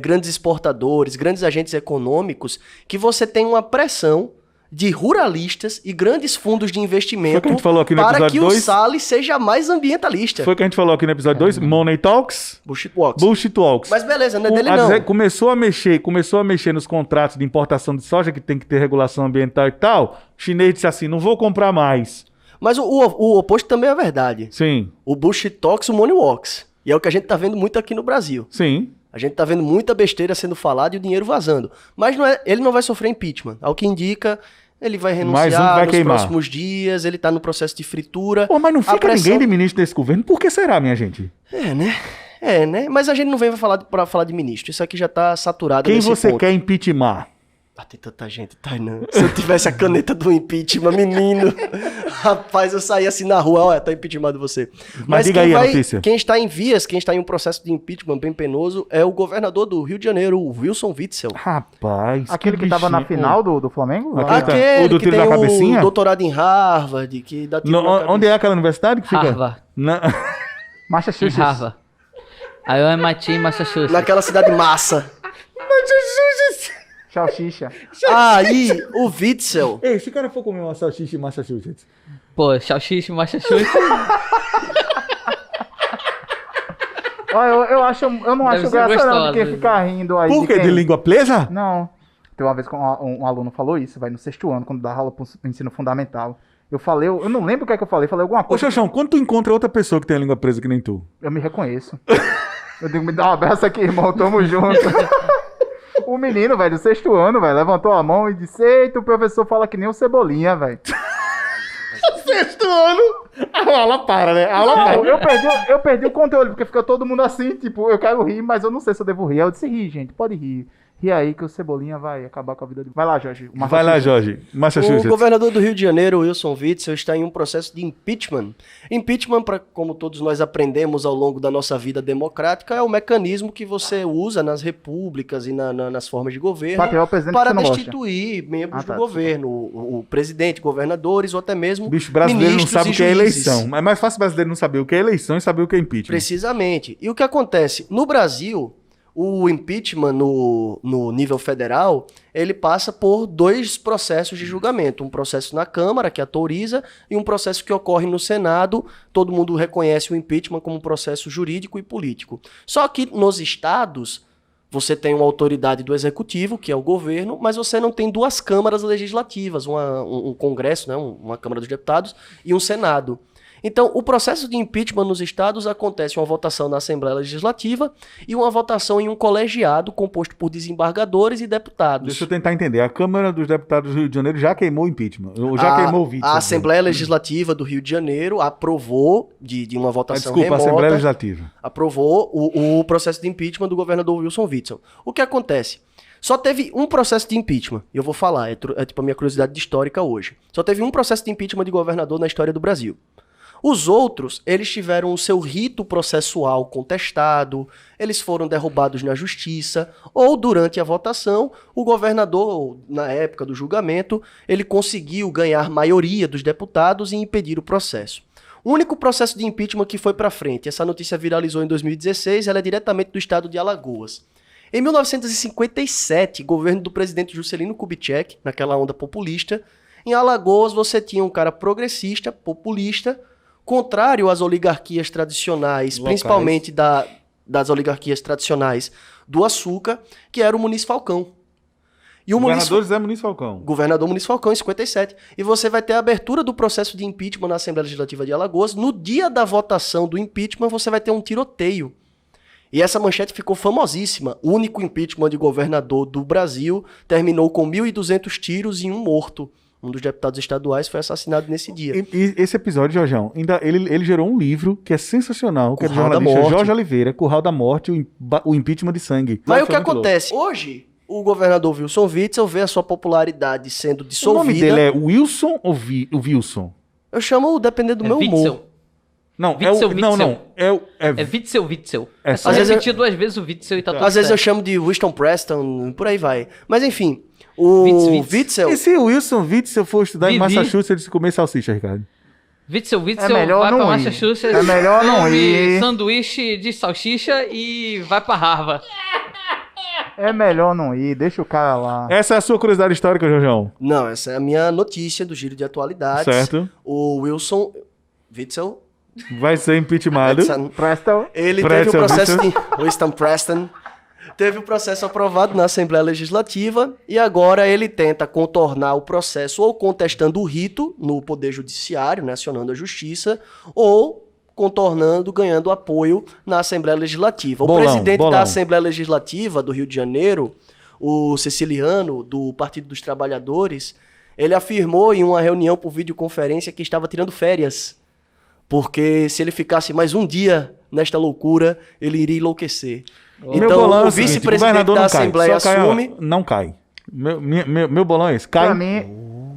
grandes exportadores, grandes agentes econômicos, que você tem uma pressão de ruralistas e grandes fundos de investimento para que o Salles seja mais ambientalista. Foi o que a gente falou aqui no episódio 2, Money Talks. Bullshit Walks. Bullshit Walks. Mas beleza, não é dele não. Começou a mexer nos contratos de importação de soja, que tem que ter regulação ambiental e tal. O chinês disse assim, não vou comprar mais. Mas o oposto também é verdade. Sim. O Bullshit Talks, o Money Walks. E é o que a gente tá vendo muito aqui no Brasil. Sim. A gente tá vendo muita besteira sendo falada e o dinheiro vazando. Mas ele não vai sofrer impeachment. Ao que indica, ele vai renunciar nos próximos dias, ele tá no processo de fritura. Pô, mas não fica ninguém de ministro desse governo. Por que será, minha gente? É, né? Mas a gente não vem pra falar de ministro. Isso aqui já tá saturado nesse ponto. Quem você quer impeachment? Tem tanta gente, Tainan. Se eu tivesse a caneta do impeachment, menino, rapaz, eu saía assim na rua, olha, tá impeachmentado você. Mas diga aí a notícia. Quem está em vias, quem está em um processo de impeachment bem penoso, é o governador do Rio de Janeiro, o Wilson Witzel. Rapaz, aquele que tava na final do Flamengo? Aquele o do tiro que tem da cabecinha? O doutorado em Harvard, que dá tiro onde é aquela universidade que fica? Harvard. Massachusetts. Harvard. Aí o MIT em Massachusetts. Naquela cidade massa. Massachusetts. Salsicha. Aí, o Witzel. Ei, se o cara for comer uma salsicha em Massachusetts. Pô, salsicha em Massachusetts. Eu não acho graça não de quem ficar rindo aí. Por quê? De língua presa? Não. Tem uma vez que um aluno falou isso, vai no 6º ano, quando dá aula pro ensino fundamental. Eu não lembro o que é que eu falei alguma coisa. Ô, Xaxão, quando tu encontra outra pessoa que tem a língua presa que nem tu? Eu me reconheço. Eu digo, me dá um abraço aqui, irmão, tamo junto. O menino, velho, do 6º ano, velho, levantou a mão e disse, eita, o professor fala que nem o Cebolinha, velho. 6º ano, a aula para, né? A aula para. Eu perdi o controle, porque fica todo mundo assim, tipo, eu quero rir, mas eu não sei se eu devo rir. Eu disse, ri, gente, pode rir. Ri aí que o Cebolinha vai acabar com a vida dele. Vai lá, Jorge. Vai lá, Jorge. Massachusetts. O governador do Rio de Janeiro, Wilson Witzel, está em um processo de impeachment. Impeachment, como todos nós aprendemos ao longo da nossa vida democrática, é o mecanismo que você usa nas repúblicas e nas formas de governo para destituir membros do governo. O presidente, governadores ou até mesmo bicho, brasileiro não sabe o que é eleição. É mais fácil o brasileiro não saber o que é eleição e saber o que é impeachment. Precisamente. E o que acontece? No Brasil, o impeachment no nível federal, ele passa por 2 processos de julgamento. Um processo na Câmara, que autoriza, e um processo que ocorre no Senado. Todo mundo reconhece o impeachment como um processo jurídico e político. Só que nos estados, você tem uma autoridade do executivo, que é o governo, mas você não tem 2 câmaras legislativas, um Congresso, né, uma Câmara dos Deputados e um Senado. Então, o processo de impeachment nos estados acontece uma votação na Assembleia Legislativa e uma votação em um colegiado composto por desembargadores e deputados. Deixa eu tentar entender. A Câmara dos Deputados do Rio de Janeiro já queimou o impeachment? Queimou o Witzel? A Assembleia Legislativa do Rio de Janeiro aprovou, de uma votação remota... a Assembleia Legislativa. Aprovou o processo de impeachment do governador Wilson Witzel. O que acontece? Só teve um processo de impeachment, e eu vou falar, é tipo a minha curiosidade histórica hoje. Só teve um processo de impeachment de governador na história do Brasil. Os outros, eles tiveram o seu rito processual contestado, eles foram derrubados na justiça, ou durante a votação, o governador, na época do julgamento, ele conseguiu ganhar maioria dos deputados e impedir o processo. O único processo de impeachment que foi para frente, essa notícia viralizou em 2016, ela é diretamente do estado de Alagoas. Em 1957, governo do presidente Juscelino Kubitschek, naquela onda populista, em Alagoas você tinha um cara progressista, populista, contrário às oligarquias tradicionais, locais, principalmente das oligarquias tradicionais do açúcar, que era o Muniz Falcão. E o governador José Muniz Falcão. Governador Muniz Falcão, em 57. E você vai ter a abertura do processo de impeachment na Assembleia Legislativa de Alagoas. No dia da votação do impeachment, você vai ter um tiroteio. E essa manchete ficou famosíssima. O único impeachment de governador do Brasil terminou com 1.200 tiros e um morto. Um dos deputados estaduais foi assassinado nesse dia. E esse episódio, Jorjão, ele gerou um livro que é sensacional, que é do jornalista Jorge Oliveira, Curral da Morte, o impeachment de sangue. Mas o que acontece? Hoje, o governador Wilson Witzel vê a sua popularidade sendo dissolvida. O nome dele é Wilson ou o Wilson? Eu chamo, dependendo do meu humor. Não, Witzel, é Witzel. É É só às vezes repetir 2 vezes o Witzel e tá tudo Às vezes eu certo. chamo de Winston Preston, por aí vai. Mas enfim, o Witzel... E se o Wilson Witzel for estudar em Vivi. Massachusetts e comer salsicha, Ricardo? Witzel É melhor vai pra não ir. Massachusetts, É melhor não come ir. sanduíche de salsicha e vai pra Harvard. É melhor não ir, deixa o cara lá. Essa é a sua curiosidade histórica, Jorjão. Não, essa é a minha notícia do Giro de Atualidades. Certo. O Wilson Witzel... Vai ser impeachmentado. Preston. Ele Preston, teve o processo de... Winston Preston. Teve o processo aprovado na Assembleia Legislativa e agora ele tenta contornar o processo ou contestando o rito no Poder Judiciário, né, acionando a Justiça, ou contornando, ganhando apoio na Assembleia Legislativa. O presidente da Assembleia Legislativa do Rio de Janeiro, o Ceciliano, do Partido dos Trabalhadores, ele afirmou em uma reunião por videoconferência que estava tirando férias, porque se ele ficasse mais um dia nesta loucura, ele iria enlouquecer. Então, o vice-presidente da Assembleia assume... Não cai. Meu bolão é esse. Cai.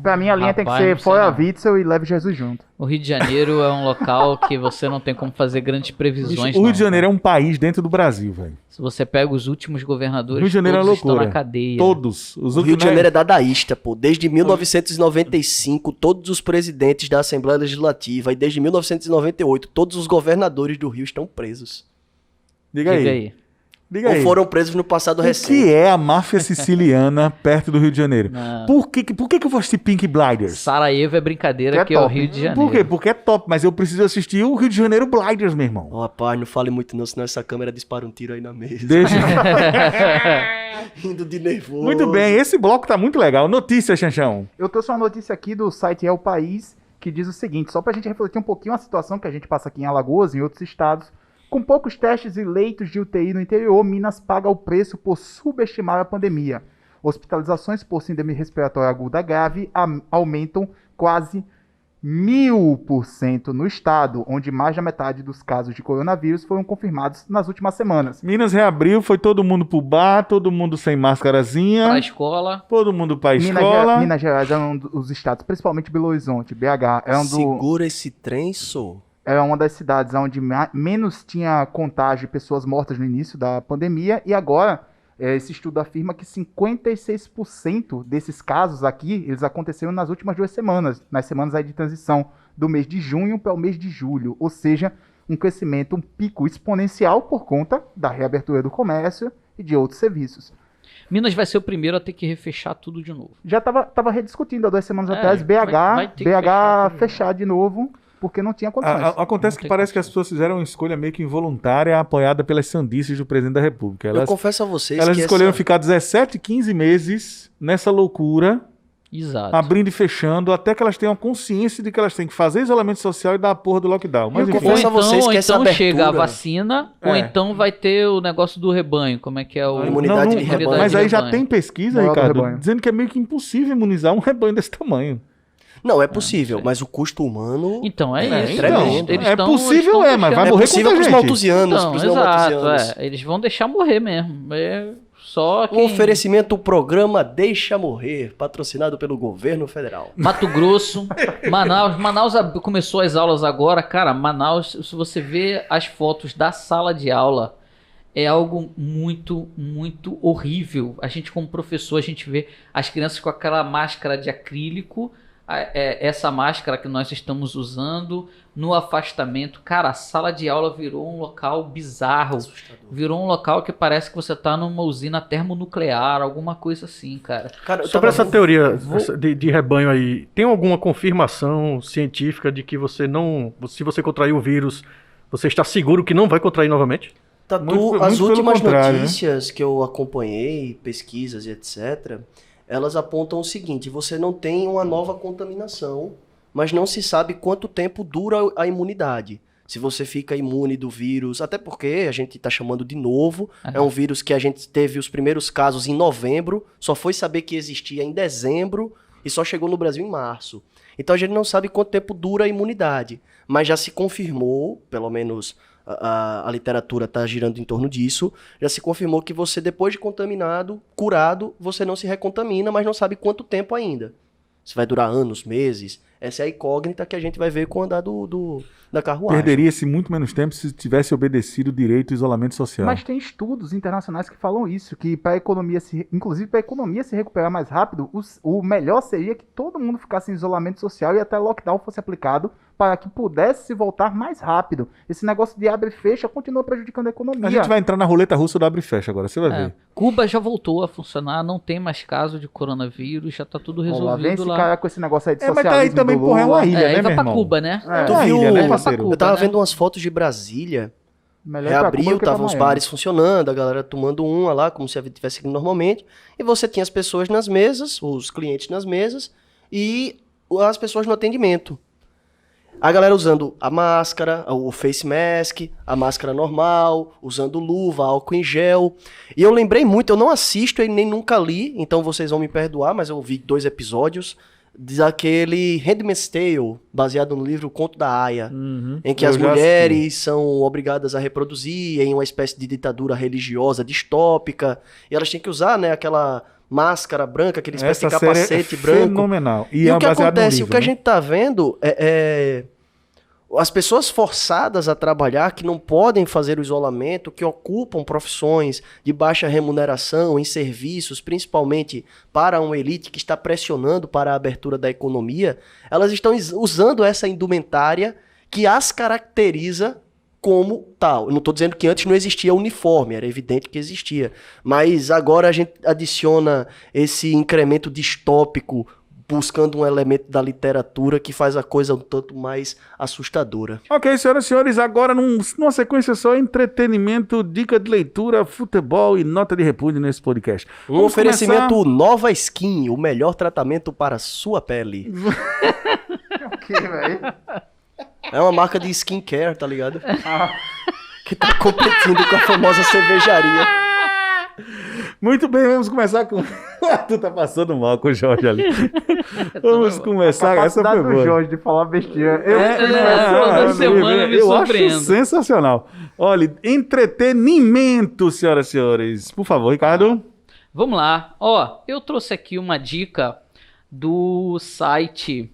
Pra mim a linha tem que Rapaz, ser não sei fora não. Witzel e leve Jesus junto. O Rio de Janeiro é um local que você não tem como fazer grandes previsões. O Rio de não. Janeiro é um país dentro do Brasil, velho. Se você pega os últimos governadores, Rio de Janeiro é todos estão loucura. na cadeia. Todos. O Rio de Janeiro é dadaísta, pô. Desde 1995, todos os presidentes da Assembleia Legislativa e desde 1998, todos os governadores do Rio estão presos. Diga Diga aí. aí. Diga Ou aí. foram presos no passado O recente. que é a máfia siciliana perto do Rio de Janeiro? Não. Por que eu vou assistir Pink Blinders? Sarajevo é brincadeira, Que é que é o top. Rio de Janeiro. Por quê? Porque é top, mas eu preciso assistir o Rio de Janeiro Blinders, meu irmão. Ó, rapaz, não fale muito não, senão essa câmera dispara um tiro aí na mesa. Deixa. Rindo de nervoso. Muito bem, esse bloco tá muito legal. Notícia, Xanchão. Eu trouxe uma notícia aqui do site É o País, que diz o seguinte, só pra gente refletir um pouquinho a situação que a gente passa aqui em Alagoas e em outros estados. Com poucos testes e leitos de UTI no interior, Minas paga o preço por subestimar a pandemia. Hospitalizações por síndrome respiratória aguda grave aumentam quase 1000% no estado, onde mais da metade dos casos de coronavírus foram confirmados nas últimas semanas. Minas reabriu, foi todo mundo pro bar, todo mundo sem máscarazinha, Pra escola. todo mundo pra Minas, escola. Minas Gerais é um dos estados, principalmente Belo Horizonte, BH, Segura esse trem, sou. era uma das cidades onde menos tinha contágio de pessoas mortas no início da pandemia, e agora esse estudo afirma que 56% desses casos aqui, eles aconteceram nas últimas 2 semanas, nas semanas aí de transição do mês de junho para o mês de julho, ou seja, um crescimento, um pico exponencial por conta da reabertura do comércio e de outros serviços. Minas vai ser o primeiro a ter que refechar tudo de novo. Já tava rediscutindo há 2 semanas É, atrás, vai ter que fechar tudo. fechar de novo, porque não tinha condições. Acontece que parece que as pessoas fizeram uma escolha meio que involuntária, apoiada pelas sandices do presidente da República. Eu Elas, confesso a vocês elas que escolheram essa... ficar 17, 15 meses nessa loucura, Exato. abrindo e fechando, até que elas tenham consciência de que elas têm que fazer isolamento social e dar a porra do lockdown. Mas Eu enfim, confesso a vocês que essa abertura- chega a vacina, ou É. então vai ter o negócio do rebanho. Como é que é o... A imunidade de não, rebanho. mas aí já rebanho. tem pesquisa, Maior do Ricardo, rebanho. dizendo que é meio que impossível imunizar um rebanho desse tamanho. Não, é possível, sei. mas o custo humano... Então, é isso. tremendo. Eles É tão- possível, eles tão mas vai deixando- É morrer possível com para os gente. maltusianos, Então, para os exato, neomaltusianos. eles vão deixar morrer mesmo. É só Um quem... oferecimento, o programa Deixa Morrer, patrocinado pelo governo federal. Mato Grosso, Manaus começou as aulas agora. Cara, Manaus, se você vê as fotos da sala de aula, é algo muito, muito horrível. A gente, como professor, a gente vê as crianças com aquela máscara de acrílico, essa máscara que nós estamos usando, no afastamento. Cara, a sala de aula virou um local bizarro. Virou um local que parece que você tá numa usina termonuclear, alguma coisa assim, cara. Cara, eu Sobre tava- essa teoria de rebanho aí, tem alguma confirmação científica de que você não, se você contrair o vírus, você está seguro que não vai contrair novamente? Tatu, Muito as pelo últimas contrário, né? notícias que eu acompanhei, pesquisas e etc., elas apontam o seguinte: você não tem uma nova contaminação, mas não se sabe quanto tempo dura a imunidade. Se você fica imune do vírus, até porque a gente está chamando de novo, é um vírus que a gente teve os primeiros casos em novembro, só foi saber que existia em dezembro e só chegou no Brasil em março. Então a gente não sabe quanto tempo dura a imunidade, mas já se confirmou, pelo menos a literatura está girando em torno disso, já se confirmou que você, depois de contaminado, curado, você não se recontamina, mas não sabe quanto tempo ainda. Se vai durar anos, meses, Essa é a incógnita que a gente vai ver com o andar da carruagem. Perderia-se muito menos tempo se tivesse obedecido o direito ao isolamento social. Mas tem estudos internacionais que falam isso, que para a economia, inclusive para a economia se recuperar mais rápido, o melhor seria que todo mundo ficasse em isolamento social e até lockdown fosse aplicado para que pudesse se voltar mais rápido. Esse negócio de abre e fecha continua prejudicando a economia. A gente vai entrar na roleta russa do abre e fecha agora, você vai ver. Cuba já voltou a funcionar, não tem mais caso de coronavírus, já tá tudo resolvido vem esse lá. cara com esse negócio aí de socialismo. Mas tá aí também, porra, é uma ilha, né, vai meu pra irmão? Cuba, né? Tu viu, ilha, né, parceiro? eu tava vendo umas fotos de Brasília, reabriu, estavam os bares funcionando, a galera tomando uma lá, como se a vida estivesse seguindo normalmente, e você tinha as pessoas nas mesas, os clientes nas mesas, e as pessoas no atendimento. A galera usando a máscara, o face mask, a máscara normal, usando luva, álcool em gel. E eu lembrei muito, eu não assisto e nem nunca li, então vocês vão me perdoar, mas eu vi 2 episódios daquele Handmaid's Tale, baseado no livro O Conto da Aia, em que as mulheres são obrigadas a reproduzir em uma espécie de ditadura religiosa distópica, e elas têm que usar, né, aquela máscara branca, aquele espécie de capacete branco. Fenomenal. E o que acontece, o que a gente tá vendo é as pessoas forçadas a trabalhar, que não podem fazer o isolamento, que ocupam profissões de baixa remuneração em serviços, principalmente para uma elite que está pressionando para a abertura da economia, elas estão usando essa indumentária que as caracteriza como tal. Eu não estou dizendo que antes não existia uniforme, era evidente que existia. Mas agora a gente adiciona esse incremento distópico, buscando um elemento da literatura que faz a coisa um tanto mais assustadora. Ok, senhoras e senhores, agora numa sequência só, entretenimento, dica de leitura, futebol e nota de repúdio nesse podcast. Um oferecimento Nova Skin, o melhor tratamento para a sua pele. O que, velho? É uma marca de skincare, tá ligado? Que tá competindo com a famosa cervejaria. Muito bem, vamos começar com... Tu tá passando mal com o Jorge ali. Vamos começar, essa foi boa. Do Jorge de falar besteira. Toda semana me surpreendo. Acho sensacional. Olha, entretenimento, senhoras e senhores. Por favor, Ricardo. Vamos lá. Ó, eu trouxe aqui uma dica do site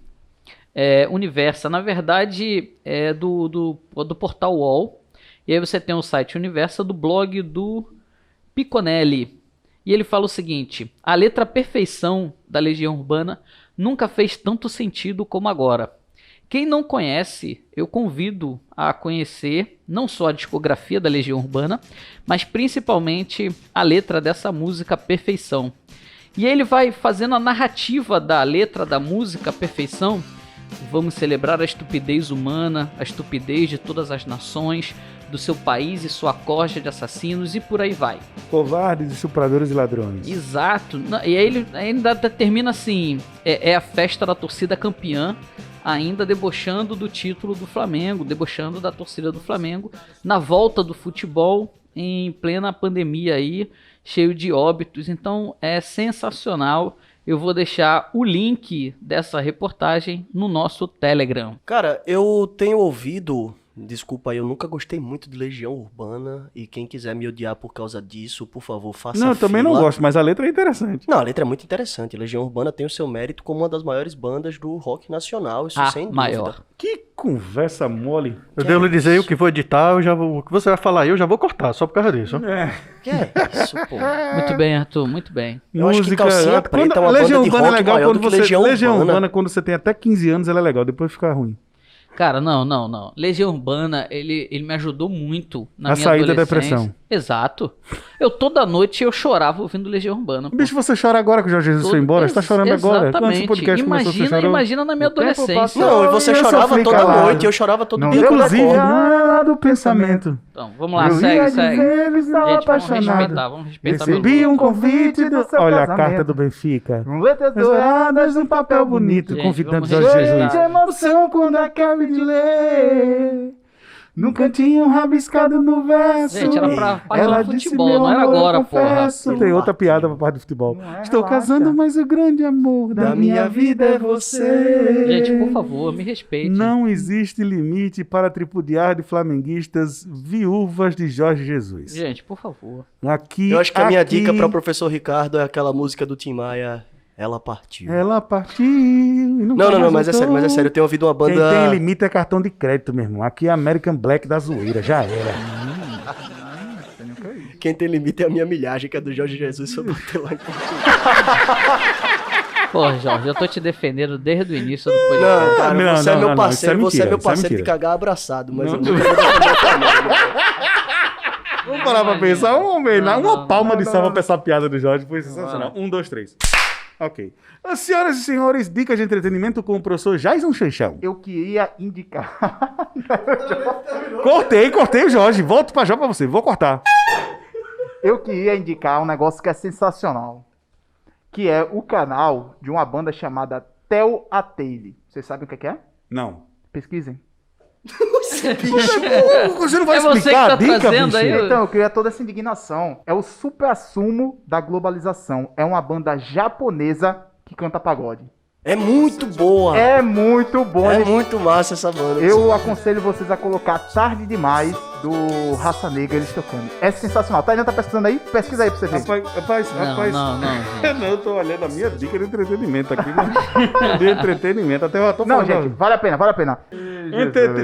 Universa. Na verdade, é do portal UOL. E aí você tem o site Universa do blog do Piconelli. E ele fala o seguinte: a letra Perfeição da Legião Urbana nunca fez tanto sentido como agora. Quem não conhece, eu convido a conhecer não só a discografia da Legião Urbana, mas principalmente a letra dessa música Perfeição. E ele vai fazendo a narrativa da letra da música Perfeição. Vamos celebrar a estupidez humana, a estupidez de todas as nações, do seu país e sua corja de assassinos, e por aí vai. Covardes, estupradores e ladrões. Exato. E aí ele ainda termina assim: é a festa da torcida campeã, ainda debochando do título do Flamengo, debochando da torcida do Flamengo, na volta do futebol em plena pandemia aí, cheio de óbitos. Então é sensacional. Eu vou deixar o link dessa reportagem no nosso Telegram. Cara, eu tenho ouvido... Desculpa aí, eu nunca gostei muito de Legião Urbana, e quem quiser me odiar por causa disso, por favor, faça Não, eu também não gosto, mas a letra é interessante. Não, a letra é muito interessante. Legião Urbana tem o seu mérito como uma das maiores bandas do rock nacional, isso sem dúvida. Maior. Que conversa mole. Eu devo lhe dizer, o que vou editar, o que você vai falar aí, eu já vou cortar, só por causa disso. Que é isso, pô? Muito bem, Arthur, muito bem. Eu acho que Calcinha Preta é uma Legião banda de Urbana rock é legal maior quando do que você... Legião Urbana, quando você tem até 15 anos, ela é legal, depois fica ruim. Cara, não. Legião Urbana, ele me ajudou muito na minha saída da adolescência. depressão. Exato. Toda noite eu chorava ouvindo Legião Urbana. Bicho, você chora agora que o Jorge Jesus foi embora? Você tá chorando agora? Quando esse podcast começou, você chorou? Imagina na minha adolescência. Não, e você chorava toda noite, eu chorava todo dia. Inclusive, do pensamento. Então, vamos lá, segue. Gente, vamos respeitar. Recebi um convite do seu Olha a carta do Benfica. Letras douradas num papel bonito. Gente, Convidando vamos Jorge respeitar. Jesus. De emoção quando acabei de ler. Num cantinho rabiscado no verso. Gente, era pra parte Ela do disse, futebol, meu não era amor, agora, eu confesso. porra. Tem outra piada pra parte do futebol. Não é, Estou relaxa. casando, mas o grande amor da minha vida é você. Gente, por favor, me respeite. Não existe limite para tripudiar de flamenguistas viúvas de Jorge Jesus. Gente, por favor. Aqui, Eu acho que a minha dica para o professor Ricardo é aquela música do Tim Maia, Ela partiu. Ela partiu. Não, Mas é sério, eu tenho ouvido uma banda... Quem tem limite é cartão de crédito, meu irmão. Aqui é American Black da zoeira, já era. Quem tem limite é a minha milhagem, que é do Jorge Jesus, se eu bater lá em Portugal. Pô, Jorge, eu tô te defendendo desde o início do podcast. Não, cara, Não, você é meu não, parceiro, isso é você é meu mentira, parceiro isso é de cagar abraçado, mas Não. eu nunca vou defender tua mãe, né? Vamos parar pra pensar. Não, Uma palma não, de não, salva não. pra essa piada do Jorge foi sensacional. 1, 2, 3. Ok. Senhoras e senhores, dicas de entretenimento com o professor Jason Chanchão. Eu queria indicar. Cortei o Jorge. Volto pra já pra você. Vou cortar. Eu queria indicar um negócio que é sensacional. Que é o canal de uma banda chamada Tel Ateile. Vocês sabem o que é? Não. Pesquisem. Você não vai É você explicar que tá a dica, trazendo bicho? aí, Então, eu queria toda essa indignação. É o supra-sumo da globalização. É uma banda japonesa que canta pagode. É muito boa. É muito bom. É muito massa essa banda. Eu aconselho vocês a colocar Tarde Demais do Raça Negra, eles tocando. É sensacional. Tá, tá pesquisando aí? Pesquisa aí pra você ver. Rapaz. Não, gente. Não, eu tô olhando a minha dica de entretenimento aqui. De entretenimento. Até eu tô Não, falando. gente, vale a pena.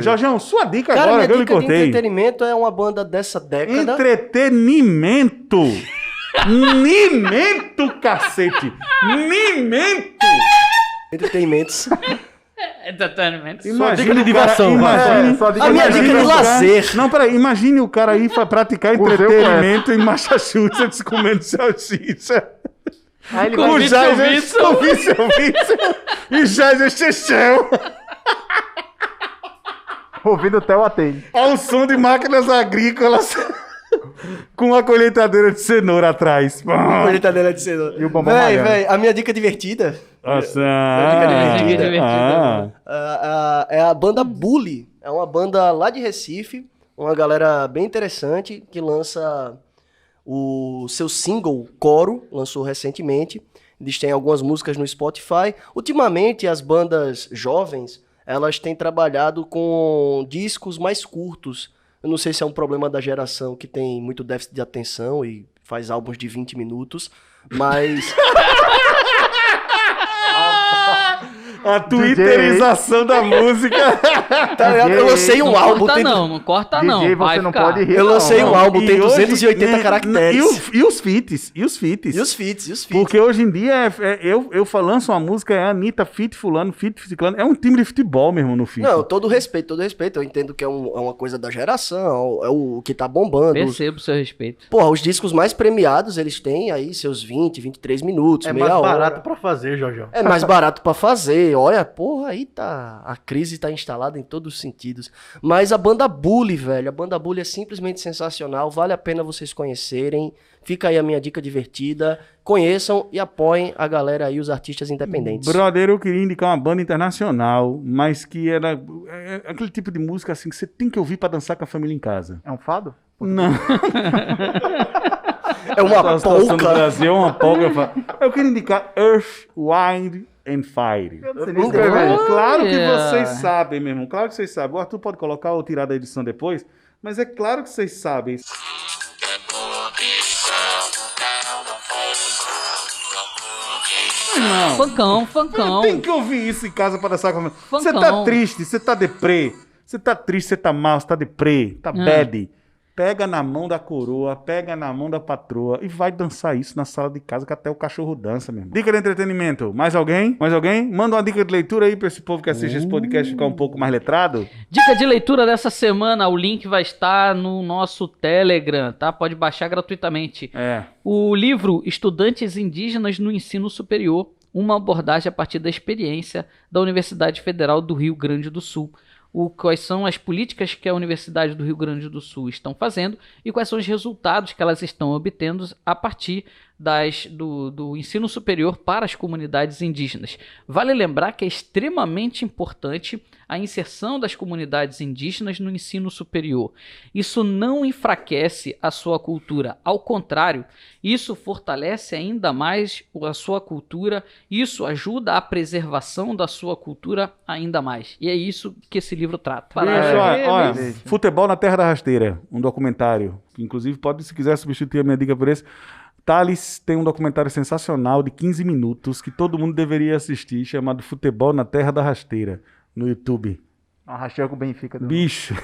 Jorgeão, sua dica Cara, agora, minha que eu lhe dica de cortei. entretenimento é uma banda dessa década. Entretenimento! Nimento, cacete! Nimento! Entretenimentos. Entretenimento. Sua dica de diversão, imagine, só dica A minha imagine dica de o cara- lazer. Não, peraí, imagine o cara aí praticar Com o seu entretenimento em Massachusetts comendo salsicha. Aí ele Com vai... o Witzel Jair Witzel. com o Witzel Witzel e Jair Chechel ouvindo o Tel Ateile. ao som de máquinas agrícolas com uma colheitadeira de cenoura atrás. Colheitadeira de cenoura. E o bombom Véi, malhando. a minha dica divertida Nossa, dica divertida. é a banda Bully. É uma banda lá de Recife, uma galera bem interessante que lança o seu single Coro, lançou recentemente. Eles têm algumas músicas no Spotify. Ultimamente, as bandas jovens, elas têm trabalhado com discos mais curtos. Eu não sei se é um problema da geração que tem muito déficit de atenção e faz álbuns de 20 minutos, mas... A twitterização da música. Tá ligado? Eu lancei um álbum... Corta tem- não corta DJ, não. você vai não ficar. pode rir. Eu lancei um álbum, tem E hoje, 280 né, caracteres. E os feats. E os feats. Porque hoje em dia, eu lanço uma música, é Anitta, feat fulano, feat ciclano. É um time de futebol mesmo no feat. Não, todo respeito. Eu entendo que é uma coisa da geração, é o que tá bombando. Percebo o seu respeito. Porra, os discos mais premiados, eles têm aí seus 20, 23 minutos, É meia mais hora. barato pra fazer, Jorge. É mais barato pra fazer. Olha, porra, aí tá... A crise tá instalada em todos os sentidos. Mas a banda Bully, velho, a banda Bully é simplesmente sensacional. Vale a pena vocês conhecerem. Fica aí a minha dica divertida. Conheçam e apoiem a galera aí, os artistas independentes. Brother, eu queria indicar uma banda internacional, mas que era aquele tipo de música assim que você tem que ouvir pra dançar com a família em casa. É um fado? Não. É uma A situação do polca. Brasil é uma polca. Eu queria indicar Earth, Wind and Fire. Eu não sei nem Nunca escrever. vi. Claro que Olha. vocês sabem, meu irmão. Claro que vocês sabem. O Arthur pode colocar ou tirar da edição depois, mas é claro que vocês sabem. Não. Funkão. Tem que ouvir isso em casa para dançar com a família. Você tá Funkão. triste, você tá deprê. Você tá triste, você tá mal, você tá deprê, tá bad. Pega na mão da coroa, pega na mão da patroa e vai dançar isso na sala de casa que até o cachorro dança, meu irmão. Dica de entretenimento. Mais alguém? Mais alguém? Manda uma dica de leitura aí pra esse povo que assiste esse podcast ficar um pouco mais letrado. Dica de leitura dessa semana, o link vai estar no nosso Telegram, tá? Pode baixar gratuitamente. É. O livro Estudantes Indígenas no Ensino Superior, uma abordagem a partir da experiência da Universidade Federal do Rio Grande do Sul. Quais são as políticas que a Universidade do Rio Grande do Sul estão fazendo e quais são os resultados que elas estão obtendo a partir do ensino superior para as comunidades indígenas. Vale lembrar que é extremamente importante a inserção das comunidades indígenas no ensino superior. Isso não enfraquece a sua cultura, ao contrário, isso fortalece ainda mais a sua cultura, isso ajuda a preservação da sua cultura ainda mais. E é isso que esse livro trata. Bicho, olha, bicho. Futebol na Terra da Rasteira, um documentário. Que inclusive pode, se quiser substituir a minha dica por esse. Thales tem um documentário sensacional de 15 minutos que todo mundo deveria assistir, chamado Futebol na Terra da Rasteira, no YouTube. Uma rasteira com o Benfica. Bicho,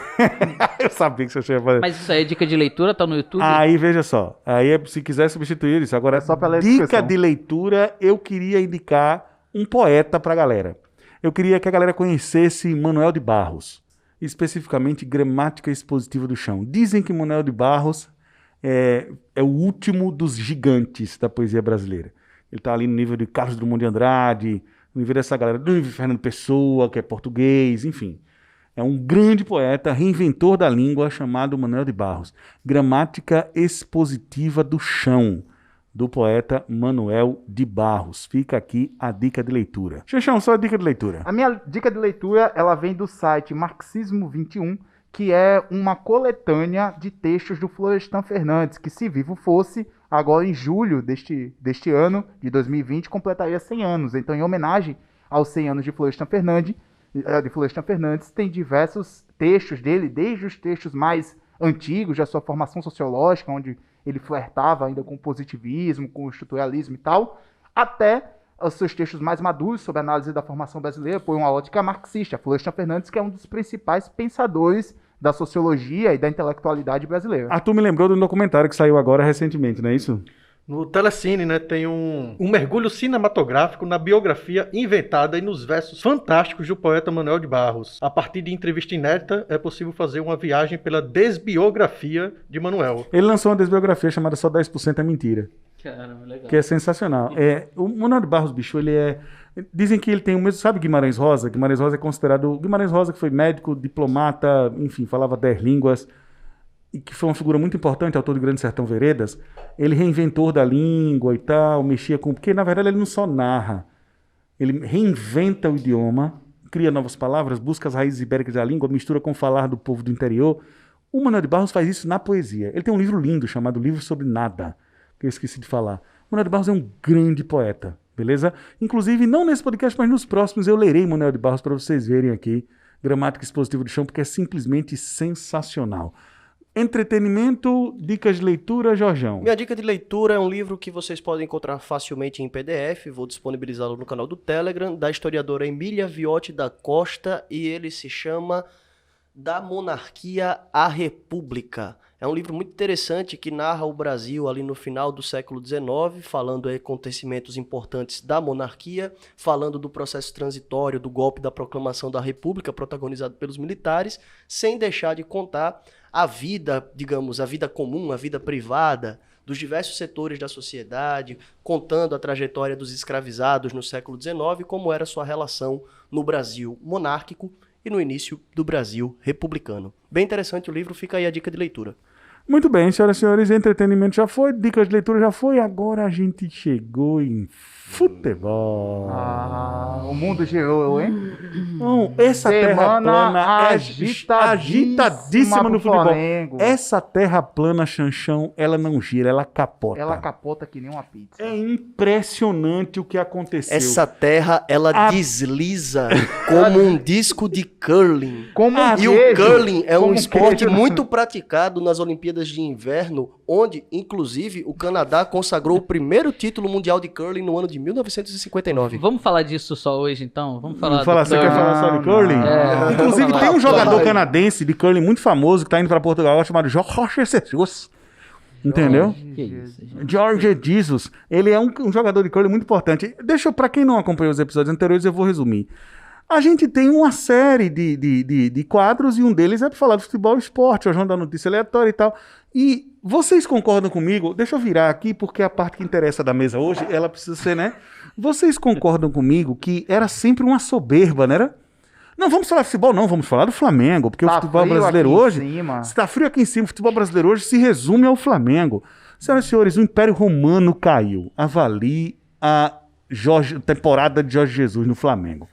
eu sabia que você ia fazer. Mas isso aí é dica de leitura, tá no YouTube? Aí, veja só, aí se quiser substituir isso. Agora, só pra ler a dica descrição. de leitura, eu queria indicar um poeta pra galera. Eu queria que a galera conhecesse Manuel de Barros, especificamente Gramática Expositiva do Chão. Dizem que Manuel de Barros é o último dos gigantes da poesia brasileira. Ele está ali no nível de Carlos Drummond de Andrade, no nível dessa galera, do nível de Fernando Pessoa, que é português, enfim. É um grande poeta, reinventor da língua, chamado Manuel de Barros. Gramática Expositiva do Chão, do poeta Manuel de Barros. Fica aqui a dica de leitura. Xexão, só a dica de leitura. A minha dica de leitura, ela vem do site Marxismo 21, que é uma coletânea de textos do Florestan Fernandes, que, se vivo fosse, agora em julho deste ano, de 2020, completaria 100 anos. Então, em homenagem aos 100 anos de Florestan Fernandes, tem diversos textos dele, desde os textos mais antigos da sua formação sociológica, onde ele flertava ainda com o positivismo, com o estruturalismo e tal, até os seus textos mais maduros sobre a análise da formação brasileira por uma ótica marxista. Florestan Fernandes, que é um dos principais pensadores da sociologia e da intelectualidade brasileira. Arthur me lembrou de um documentário que saiu agora recentemente, não é isso? No Telecine, né, tem um mergulho cinematográfico na biografia inventada e nos versos fantásticos do poeta Manuel de Barros. A partir de entrevista inédita, é possível fazer uma viagem pela desbiografia de Manuel. Ele lançou uma desbiografia chamada Só 10% é Mentira. Caramba, legal. Que é sensacional. O Manuel de Barros, bicho, ele é... Dizem que ele tem o mesmo... Sabe Guimarães Rosa? Guimarães Rosa é considerado... Guimarães Rosa, que foi médico, diplomata, enfim, falava 10 línguas, e que foi uma figura muito importante, autor de Grande Sertão Veredas. Ele reinventor da língua e tal, mexia com... Porque, na verdade, ele não só narra. Ele reinventa o idioma, cria novas palavras, busca as raízes ibéricas da língua, mistura com o falar do povo do interior. O Manuel de Barros faz isso na poesia. Ele tem um livro lindo chamado Livro sobre Nada, que eu esqueci de falar. Manuel de Barros é um grande poeta, beleza? Inclusive, não nesse podcast, mas nos próximos eu lerei Manuel de Barros para vocês verem aqui, Gramática Expositiva do Chão, porque é simplesmente sensacional. Entretenimento, dicas de leitura, Jorjão. Minha dica de leitura é um livro que vocês podem encontrar facilmente em PDF, vou disponibilizá-lo no canal do Telegram, da historiadora Emília Viotti da Costa, e ele se chama Da Monarquia à República. É um livro muito interessante que narra o Brasil ali no final do século XIX, falando de acontecimentos importantes da monarquia, falando do processo transitório do golpe da proclamação da República, protagonizado pelos militares, sem deixar de contar a vida, digamos, a vida comum, a vida privada dos diversos setores da sociedade, contando a trajetória dos escravizados no século XIX, como era sua relação no Brasil monárquico e no início do Brasil republicano. Bem interessante o livro, fica aí a dica de leitura. Muito bem, senhoras e senhores, entretenimento já foi, dicas de leitura já foi, agora a gente chegou em futebol. O mundo girou, hein? Não, essa terra plana é agitadíssima no futebol. Flamengo. Essa terra plana, Xanchão, ela não gira, ela capota. Ela capota que nem uma pizza. É impressionante o que aconteceu. Essa terra, ela desliza como um disco de curling. E o curling é um esporte muito praticado nas Olimpíadas de Inverno, onde, inclusive, o Canadá consagrou o primeiro título mundial de curling no ano de 1959. Vamos falar disso só hoje, então? Vamos falar Você quer falar só de curling? Inclusive, tem um jogador canadense de curling muito famoso que tá indo para Portugal, chamado Jorge Jesus. Entendeu? Que isso, gente. Jorge Jesus. Ele é um jogador de curling muito importante. Para quem não acompanhou os episódios anteriores, eu vou resumir. A gente tem uma série de quadros e um deles é para falar de futebol e esporte, o João da Notícia Aleatória e tal. E vocês concordam comigo? Deixa eu virar aqui, porque a parte que interessa da mesa hoje, ela precisa ser, né? Vocês concordam comigo que era sempre uma soberba, não era? Não, vamos falar de futebol, não, vamos falar do Flamengo, porque o futebol brasileiro hoje... Se tá frio aqui em cima, o futebol brasileiro hoje se resume ao Flamengo. Senhoras e senhores, o Império Romano caiu. Avalie a temporada de Jorge Jesus no Flamengo.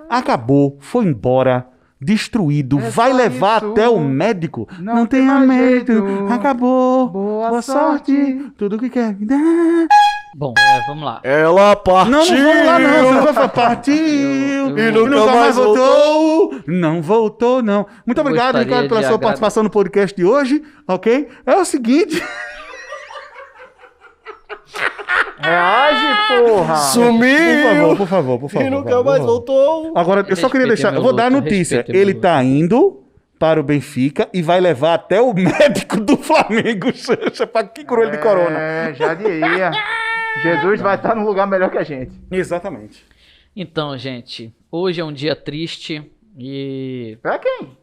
Acabou, foi embora, destruído, vai levar isso. Até o médico. Não tem tenha mais medo, jeito. Acabou, Boa sorte. tudo que quer. Bom, vamos lá. Ela partiu! Não vamos lá não, você não vai falar, partiu e nunca mais voltou. Não voltou, não. Muito obrigado, Gostaria Ricardo, pela de sua participação no podcast de hoje, ok? É o seguinte... Reage, porra! Sumiu! Por favor. E nunca mais voltou. Agora, eu só queria deixar... Eu vou dar a notícia. Ele tá indo para o Benfica e vai levar até o médico do Flamengo, pra que curou ele de corona. Já diria. Jesus vai estar num lugar melhor que a gente. Exatamente. Então, gente, hoje é um dia triste e... Pra quem?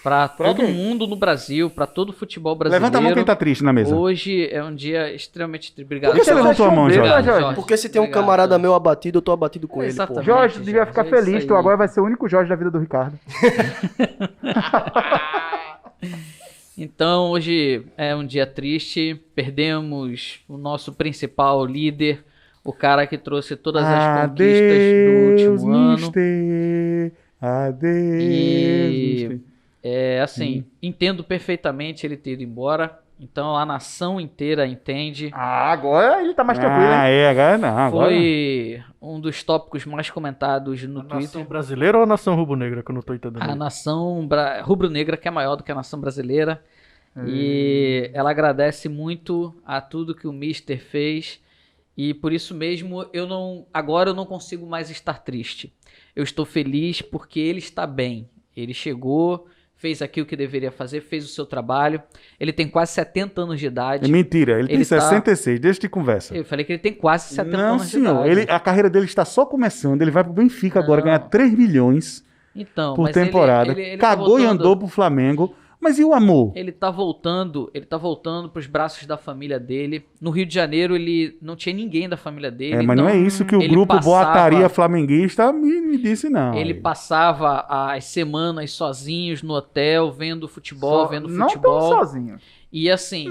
Pra todo mundo no Brasil, pra todo o futebol brasileiro. Levanta a mão quem tá triste na mesa. Hoje é um dia extremamente triste. Obrigado. Por que você levantou a mão, Jorge? Porque se tem um camarada meu abatido, eu tô abatido com ele. Exatamente. Jorge, tu devia ficar feliz. aí. Tu agora vai ser o único Jorge da vida do Ricardo. Então, hoje é um dia triste. Perdemos o nosso principal líder, o cara que trouxe todas as conquistas do último ano. Adeus, E assim, entendo perfeitamente ele ter ido embora. Então a nação inteira entende. Agora ele tá mais tranquilo, hein? Agora não. Foi um dos tópicos mais comentados no Nação Twitter. brasileira ou a nação rubro-negra, que eu não tô entendendo? A nação rubro-negra, que é maior do que a nação brasileira. E ela agradece muito a tudo que o Mister fez. E por isso mesmo, agora eu não consigo mais estar triste. Eu estou feliz porque ele está bem. Ele chegou, fez aquilo que deveria fazer, fez o seu trabalho. Ele tem quase 70 anos de idade. É mentira, ele tem 66, deixa de conversa. Eu falei que ele tem quase 70 Não, anos senhor, de idade. a carreira dele está só começando, ele vai pro Benfica agora ganhar 3 milhões Então, por mas temporada. ele Cagou tá e voltando, andou pro Flamengo. Mas e o amor? Ele tá voltando pros braços da família dele. No Rio de Janeiro ele não tinha ninguém da família dele. Mas não é isso que o grupo Boataria Flamenguista me disse, não. Ele passava as semanas sozinhos no hotel, vendo futebol, Não tão sozinho. E assim...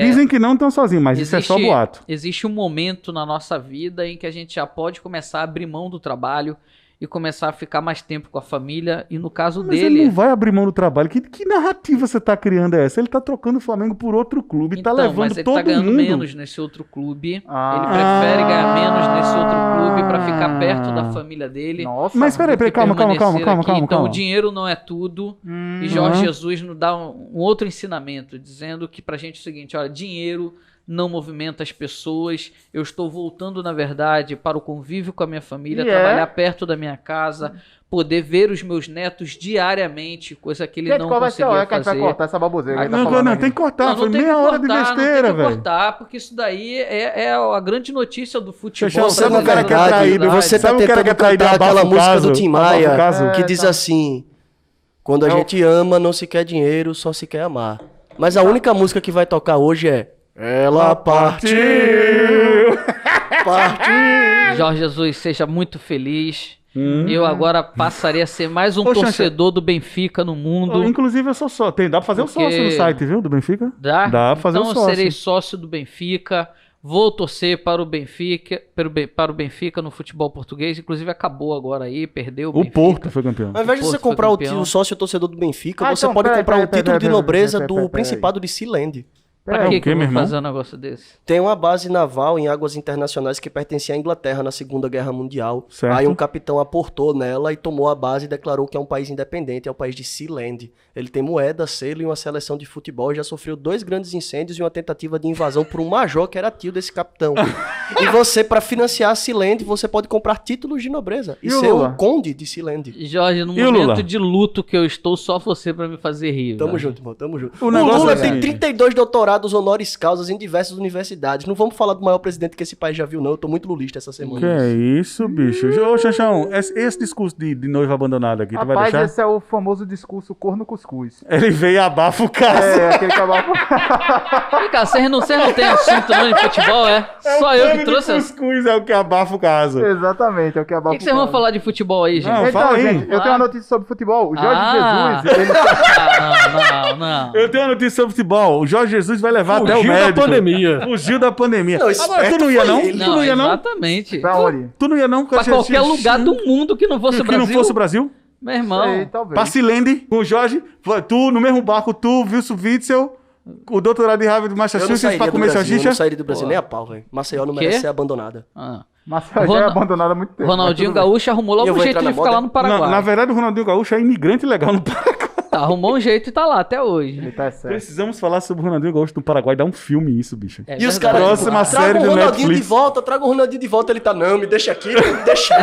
Dizem que não estão sozinhos, mas isso é só boato. Existe um momento na nossa vida em que a gente já pode começar a abrir mão do trabalho e começar a ficar mais tempo com a família. E no caso Mas dele... ele não vai abrir mão do trabalho. Que narrativa você tá criando é essa? Ele tá trocando o Flamengo por outro clube, tá levando mas ele todo tá ganhando mundo. menos nesse outro clube. Ele prefere ganhar menos nesse outro clube pra ficar perto da família dele. Nossa, mas peraí, calma. Então o dinheiro não é tudo. E Jorge Jesus nos dá um outro ensinamento, dizendo que pra gente é o seguinte, olha, dinheiro não movimenta as pessoas. Eu estou voltando, na verdade, para o convívio com a minha família, trabalhar perto da minha casa, poder ver os meus netos diariamente, coisa que ele não conseguia fazer. Qual vai ser a hora que a gente vai cortar essa baboseira? Não, tem que cortar. Foi meia hora de besteira, velho. Não tem que cortar, porque isso daí é a grande notícia do futebol. Sabe o cara que é traído? Você tá tentando cantar aquela música do Tim Maia, que diz assim, quando a gente ama, não se quer dinheiro, só se quer amar. Mas a única música que vai tocar hoje é Ela Partiu! Partiu! Jorge Jesus, seja muito feliz. Eu agora passarei a ser mais um torcedor do Benfica no mundo. Inclusive, eu sou sócio. Dá pra fazer o sócio no site, viu? Do Benfica? Dá? Dá pra fazer o sócio. Então eu serei sócio do Benfica. Vou torcer para o Benfica, para o Benfica no futebol português. Inclusive acabou agora aí, perdeu o Benfica. Porto foi campeão. Ao invés de você comprar o sócio torcedor do Benfica, você pode comprar o título de nobreza do Principado de Sealand. Pra que eu vou fazer um negócio desse? Tem uma base naval em águas internacionais que pertencia à Inglaterra na Segunda Guerra Mundial. Certo. Aí um capitão aportou nela e tomou a base e declarou que é um país independente, é o país de Sealand. Ele tem moeda, selo e uma seleção de futebol e já sofreu 2 grandes incêndios e uma tentativa de invasão por um major que era tio desse capitão. E você, para financiar a Sealand, você pode comprar títulos de nobreza e ser o conde de Sealand. Jorge, no momento de luto que eu estou, só você para me fazer rir. Tamo junto, irmão, tamo junto. O Lula tem 32 doutorados honoris causas em diversas universidades. Não vamos falar do maior presidente que esse país já viu, não. Eu tô muito lulista essa semana. Que é isso, bicho? Ô, Xaxão, esse discurso de noiva abandonada aqui, tu vai deixar? Esse é o famoso discurso corno cuscuz. Ele veio e abafa o caso. Aquele que abafa. Vem cá, vocês não tem assunto não de futebol, é? Só eu que trouxe. Cuscuz é o que abafa o caso. Exatamente, é o que abafa o caso. O que vocês vão falar de futebol aí, gente? Não, fala aí. Gente, eu tenho uma notícia sobre futebol. O Jorge Jesus, ele... Não. Eu tenho uma notícia sobre futebol. O Jorge Jesus vai levar até o médico. Fugiu da pandemia. Não, agora, tu não ia não? Tu não ia não? Exatamente. Pra onde? Tu não ia não? Pra qualquer lugar do mundo que não fosse o Brasil. Que não fosse o Brasil? Meu irmão. Sei, talvez. Pra Silende, com o Jorge, tu no mesmo barco, tu, Wilson Witzel, o doutorado de Harvard de Massachusetts pra comer salsicha. Eu não sairia do Brasil nem a pau, velho. Maceió não merece ser abandonada. Maceió já é abandonada há muito tempo. Ronaldinho Gaúcho arrumou logo um jeito de ficar lá no Paraguai. Na verdade, o Ronaldinho Gaúcho é imigrante legal no Paraguai. Tá, arrumou um jeito e tá lá até hoje. Ele tá certo. Precisamos falar sobre o Ronaldinho Gaúcho no Paraguai. Dá um filme isso, bicho. E os caras, Próxima série traga o do Ronaldinho Netflix. de volta, traga o Ronaldinho de volta. Ele tá, não, me deixa aqui, deixa.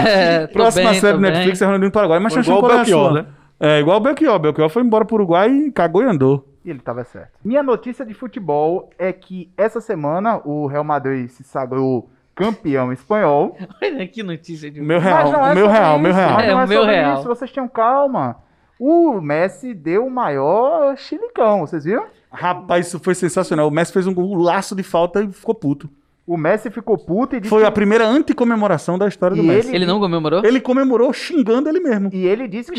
Próxima série do Netflix é Ronaldinho no Paraguai. Mas Foi igual o Belchior, né? É, igual o Belchior. O Belchior foi embora pro Uruguai e cagou e andou. E ele tava certo. Minha notícia de futebol é que essa semana o Real Madrid se sagrou campeão espanhol. Olha que notícia de... Meu Mas real, não é o meu sobre real, isso, meu real. mas É, não o é meu sobre real. isso, vocês tenham calma. O Messi deu o maior chilicão, vocês viram? Rapaz, isso foi sensacional. O Messi fez um laço de falta e ficou puto. O Messi ficou puto e disse Foi a que... primeira anticomemoração da história do E Messi. Ele não comemorou? Ele comemorou xingando ele mesmo. E ele disse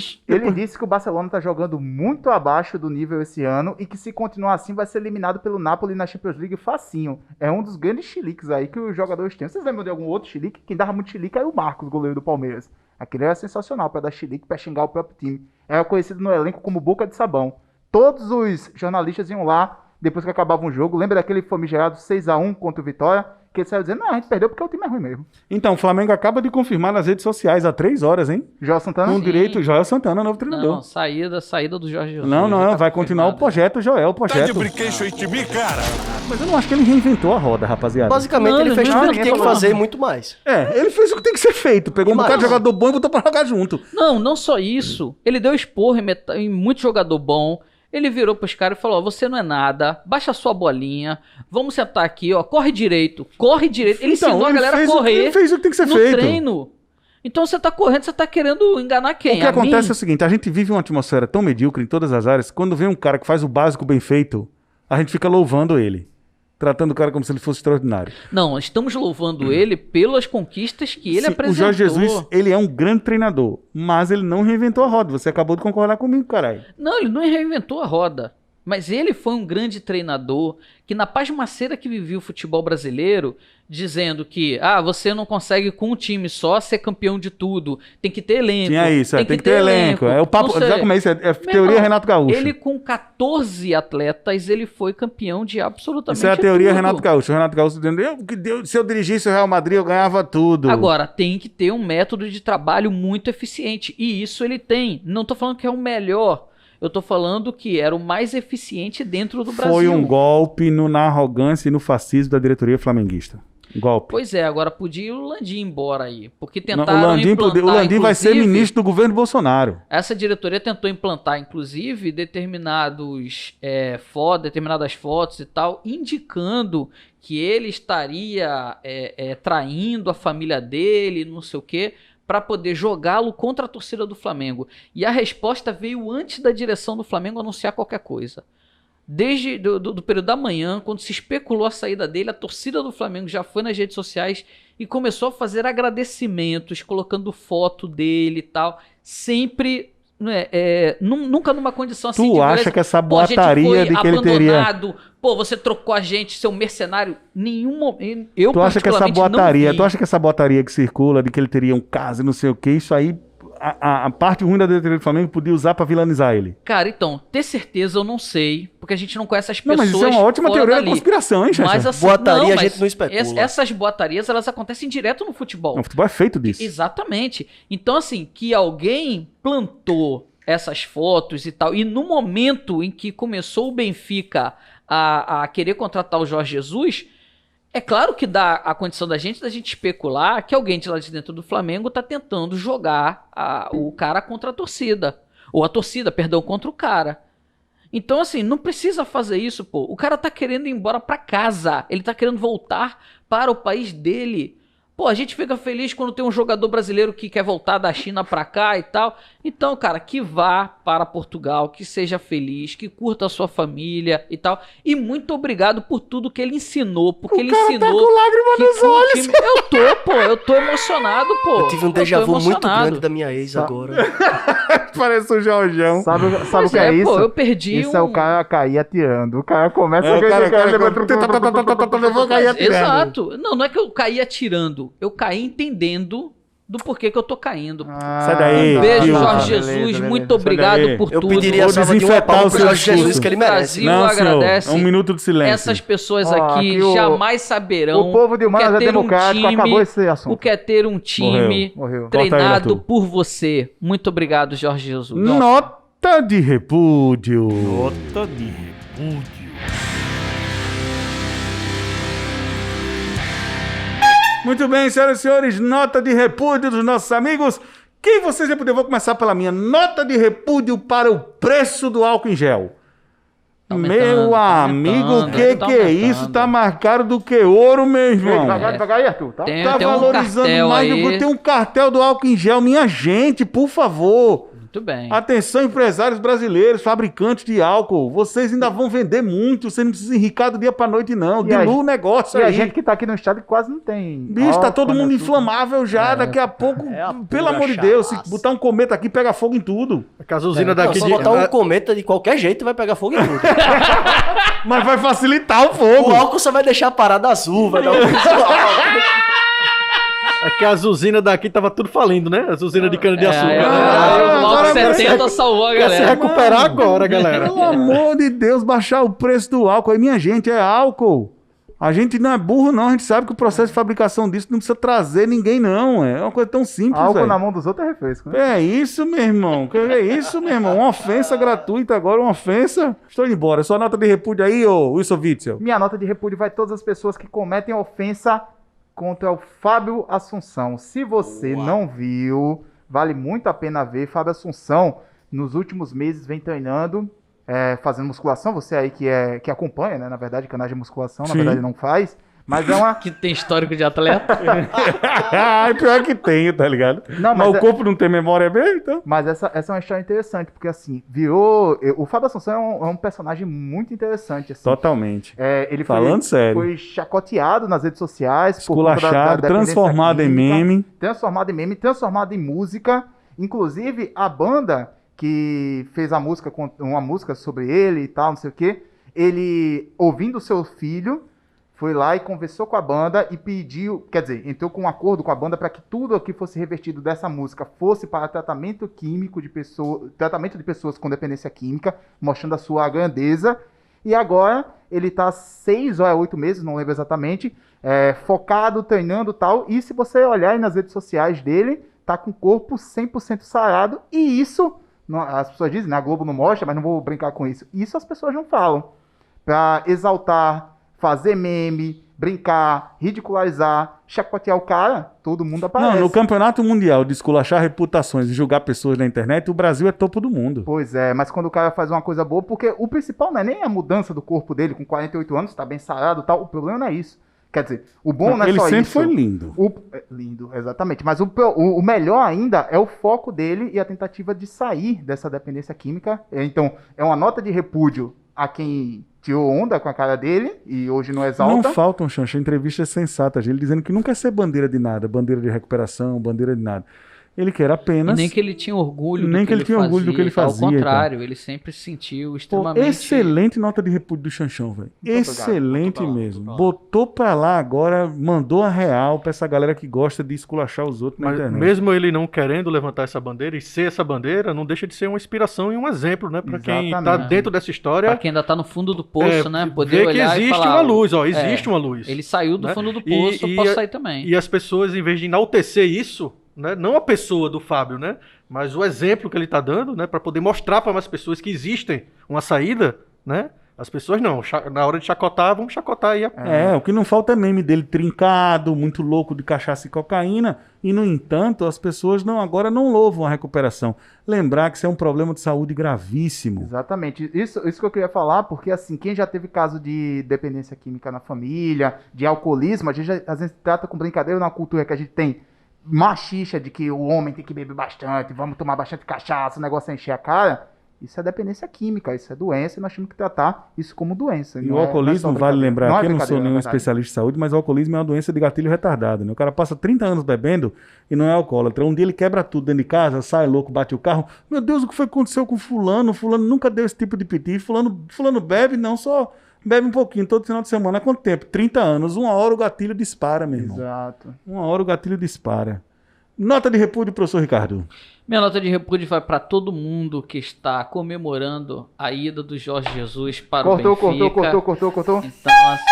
que o Barcelona tá jogando muito abaixo do nível esse ano e que se continuar assim vai ser eliminado pelo Napoli na Champions League facinho. É um dos grandes chiliques aí que os jogadores têm. Vocês lembram de algum outro chilique? Quem dava muito chilique era o Marcos, goleiro do Palmeiras. Aquele era sensacional pra dar chilique, pra xingar o próprio time. Era conhecido no elenco como boca de sabão. Todos os jornalistas iam lá, depois que acabava um jogo. Lembra daquele famigerado 6-1 contra o Vitória? Que ele saiu dizendo, não, a gente perdeu porque o time é ruim mesmo. Então, o Flamengo acaba de confirmar nas redes sociais há 3 horas, hein? João Santana? Com Sim. direito, Joel Santana, novo treinador. Não, saída do Jorge Jesus. Não, Já tá vai continuar o confirmado. projeto, Joel, o projeto. Tá de brinquedo em mim, cara? Mas eu não acho que ele reinventou a roda, rapaziada. Basicamente, Não, ele fez não, tudo o que ninguém tinha que falou. fazer e muito mais. É, ele fez o que tem que ser feito. Pegou um Mas- bocado de jogador bom e botou pra jogar junto. Não só isso. Ele deu esporro em muito jogador bom. Ele virou pros caras e falou, ó, você não é nada, baixa a sua bolinha, vamos sentar aqui, ó, corre direito. Ele ensinou a galera a correr Ele fez o que tem que ser no feito. treino. Então você tá correndo, você tá querendo enganar quem? O que A acontece é mim? o seguinte, a gente vive uma atmosfera tão medíocre em todas as áreas, quando vem um cara que faz o básico bem feito, a gente fica louvando ele. Tratando o cara como se ele fosse extraordinário. Não, estamos louvando ele pelas conquistas que ele Sim, apresentou. o Jorge Jesus, ele é um grande treinador, mas ele não reinventou a roda. Você acabou de concordar comigo, caralho. Não, ele não reinventou a roda. Mas ele foi um grande treinador que na pasmaceira que vivia o futebol brasileiro, dizendo que você não consegue com um time só ser campeão de tudo, tem que ter elenco. Tinha isso, tem que ter elenco. É o papo, Não sei. já como é isso? É Meu teoria irmão, Renato Gaúcho. Ele com 14 atletas, ele foi campeão de absolutamente Isso é a teoria tudo. Renato Gaúcho. O Renato Gaúcho dizendo, se eu dirigisse o Real Madrid, eu ganhava tudo. Agora, tem que ter um método de trabalho muito eficiente. E isso ele tem. Não tô falando que é o melhor. Eu tô falando que era o mais eficiente dentro do Brasil. Foi um golpe na arrogância e no fascismo da diretoria flamenguista. Golpe. Pois é, agora podia ir o Landim embora aí. Porque Não, tentaram o Landim vai ser inclusive, ministro do governo Bolsonaro. Essa diretoria tentou implantar, inclusive, determinadas fotos e tal, indicando que ele estaria traindo a família dele, não sei o quê, para poder jogá-lo contra a torcida do Flamengo. E a resposta veio antes da direção do Flamengo anunciar qualquer coisa. Desde do período da manhã, quando se especulou a saída dele, a torcida do Flamengo já foi nas redes sociais e começou a fazer agradecimentos, colocando foto dele e tal, sempre, nunca numa condição assim de Tu acha violência. que essa Pô, a gente boataria foi de que ele teria... abandonado, pô, você trocou a gente, seu mercenário, nenhum momento, eu Tu acha que essa particularmente boataria, não vi. tu acha que essa boataria que circula de que ele teria um caso e não sei o que, isso aí, a parte ruim da diretoria do Flamengo podia usar pra vilanizar ele. Cara, então, ter certeza eu não sei, porque a gente não conhece as Não, pessoas. mas isso é uma ótima fora teoria da dali. conspiração, hein, Xaxá? Mas assim, Boataria a mas gente não especula. Essas boatarias, elas acontecem direto no futebol. O futebol é feito disso. Exatamente. Então, assim, que alguém plantou essas fotos e tal, e no momento em que começou o Benfica a querer contratar o Jorge Jesus, é claro que dá a condição da gente especular que alguém de lá de dentro do Flamengo tá tentando jogar o cara contra a torcida. Ou a torcida, perdão, contra o cara. Então, assim, não precisa fazer isso, pô. O cara tá querendo ir embora pra casa. Ele tá querendo voltar para o país dele. Pô, a gente fica feliz quando tem um jogador brasileiro que quer voltar da China pra cá e tal. Então, cara, que vá para Portugal, que seja feliz, que curta a sua família e tal. E muito obrigado por tudo que ele ensinou, porque ele ensinou... Tá com lágrima que nos com o olhos. time- eu tô emocionado, pô. Eu tive um tô déjà vu muito emocionado. grande da minha ex agora. Parece o Jorjão. Sabe o Pois que é isso? pô, eu perdi Isso é o cara cair atirando. O cara começa É, o cara levou cair atirando. Exato. Não é que eu caí atirando. Eu caí entendendo do porquê que eu tô caindo. Sai daí. Um beijo, Viu? Jorge Beleza, Jesus. beleza. Muito Sai obrigado daí. por Eu tudo. pediria a Vou salva de uma desinfetar palma o pro seu Jorge Jesus discurso. que ele merece. Brasil Não, agradece. senhor. Um minuto de silêncio. Essas pessoas Ó, aqui aqui o- jamais saberão O povo de o que Humanas é ter um democrático, time, acabou esse o assunto. que é ter um time Morreu. Corta ele, treinado Arthur. por você. Muito obrigado, Jorge Jesus. Nota Nota de repúdio. Nota de repúdio. Muito bem, senhoras e senhores, nota de repúdio dos nossos amigos. Quem vocês já puderem? Vou começar pela minha. Nota de repúdio para o preço do álcool em gel. Meu amigo, o que é isso? Tá mais caro do que ouro, meu irmão. Devagar aí, Arthur, tá? Tem Valorizando um mais aí. do que tem um cartel do álcool em gel. Minha gente, por favor. Muito bem. Atenção, empresários brasileiros, fabricantes de álcool. Vocês ainda vão vender muito. Vocês não precisam enricar do dia pra noite, não. Dilua o negócio aí. E a gente que tá aqui no estado quase não tem. Bicho, tá todo mundo inflamável já. Daqui a pouco, pelo amor de Deus, se botar um cometa aqui, pega fogo em tudo. A usina daqui Se botar um cometa de qualquer jeito, vai pegar fogo em tudo. Mas vai facilitar o fogo. O álcool só vai deixar a parada azul, vai dar um visual. É que as usinas daqui tava tudo falindo, né? As usinas de cana-de-açúcar. Né? O álcool 70 salvou a Quer se galera. recuperar agora, galera. Pelo amor de Deus, baixar o preço do álcool. Aí, minha gente, é álcool. A gente não é burro, não. A gente sabe que o processo de fabricação disso não precisa trazer ninguém, não. É uma coisa tão simples, álcool véio. Na mão dos outros é refresco, né? É isso, meu irmão. É isso, meu irmão. Uma ofensa gratuita agora, uma ofensa. Estou indo embora. Sua nota de repúdio aí, ô Wilson Witzel. Minha nota de repúdio vai todas as pessoas que cometem ofensa contra o Fábio Assunção. Se você não viu, vale muito a pena ver. Fábio Assunção, nos últimos meses, vem treinando, fazendo musculação. Você aí que acompanha, né? Na verdade, canais de musculação, na verdade não faz. Mas é uma... Que tem histórico de atleta. Pior que tem, tá ligado? Não, mas o corpo não tem memória bem, então. Mas essa é uma história interessante, porque assim, virou... O Fábio Assunção é um personagem muito interessante, assim. Totalmente. Ele Falando sério. Foi chacoteado nas redes sociais. Esculachado, transformado em meme. Transformado em música. Inclusive, a banda que fez uma música sobre ele e tal, não sei o quê, ele, ouvindo o seu filho, foi lá e conversou com a banda e pediu, quer dizer, entrou com um acordo com a banda para que tudo que fosse revertido dessa música fosse para tratamento químico de pessoas com dependência química, mostrando a sua grandeza. E agora ele está 6 ou 8 meses, não lembro exatamente, focado, treinando e tal. E se você olhar aí nas redes sociais dele, tá com o corpo 100% sarado. E isso, as pessoas dizem, né, a Globo não mostra, mas não vou brincar com isso. Isso as pessoas não falam. Para exaltar, fazer meme, brincar, ridicularizar, chacotear o cara, todo mundo aparece. Não, no campeonato mundial de esculachar reputações e julgar pessoas na internet, o Brasil é topo do mundo. Pois é, mas quando o cara faz uma coisa boa, porque o principal não é nem a mudança do corpo dele, com 48 anos, tá bem sarado e tal, o problema não é isso. Quer dizer, o bom não é só isso. Ele sempre foi lindo. Lindo, exatamente. Mas o melhor ainda é o foco dele e a tentativa de sair dessa dependência química. Então, é uma nota de repúdio a quem tirou onda com a cara dele e hoje não exalta. Não faltam, Xanxa, entrevistas sensatas. Ele dizendo que não quer ser bandeira de nada, bandeira de recuperação, bandeira de nada. Ele quer apenas... E nem que ele tinha orgulho do que ele fazia. Ao contrário, ele sempre se sentiu extremamente... Excelente nota de repúdio do Xanxão, velho. Excelente mesmo. Botou pra lá agora, mandou a real pra essa galera que gosta de esculachar os outros na internet. Mesmo ele não querendo levantar essa bandeira e ser essa bandeira, não deixa de ser uma inspiração e um exemplo, né? Pra quem tá dentro dessa história... Pra quem ainda tá no fundo do poço, né? Poder ver que olhar existe e falar, uma luz, ó. Existe uma luz. Ele saiu do fundo do poço, eu posso sair também. E as pessoas, em vez de enaltecer isso... Né? Não a pessoa do Fábio, né? Mas o exemplo que ele está dando, né? Para poder mostrar para mais pessoas que existe uma saída, né? As pessoas não, na hora de chacotar, vamos chacotar aí. O que não falta é meme dele trincado, muito louco de cachaça e cocaína, e no entanto as pessoas agora não louvam a recuperação. Lembrar que isso é um problema de saúde gravíssimo. Exatamente, isso que eu queria falar, porque assim, quem já teve caso de dependência química na família, de alcoolismo, a gente às vezes trata com brincadeira na cultura que a gente tem machista de que o homem tem que beber bastante, vamos tomar bastante cachaça, o negócio é encher a cara. Isso é dependência química, isso é doença e nós temos que tratar isso como doença. E o alcoolismo, vale lembrar, aqui eu não sou nenhum especialista em saúde, mas o alcoolismo é uma doença de gatilho retardado, né? O cara passa 30 anos bebendo e não é alcoólatra. Um dia ele quebra tudo dentro de casa, sai louco, bate o carro. Meu Deus, o que foi que aconteceu com fulano? Fulano nunca deu esse tipo de piti. Fulano bebe, não, só bebe um pouquinho todo final de semana. Há quanto tempo? 30 anos. Uma hora o gatilho dispara, meu irmão. Exato. Uma hora o gatilho dispara. Nota de repúdio, professor Ricardo. Minha nota de repúdio vai para todo mundo que está comemorando a ida do Jorge Jesus para o Benfica. Cortou. Então, assim,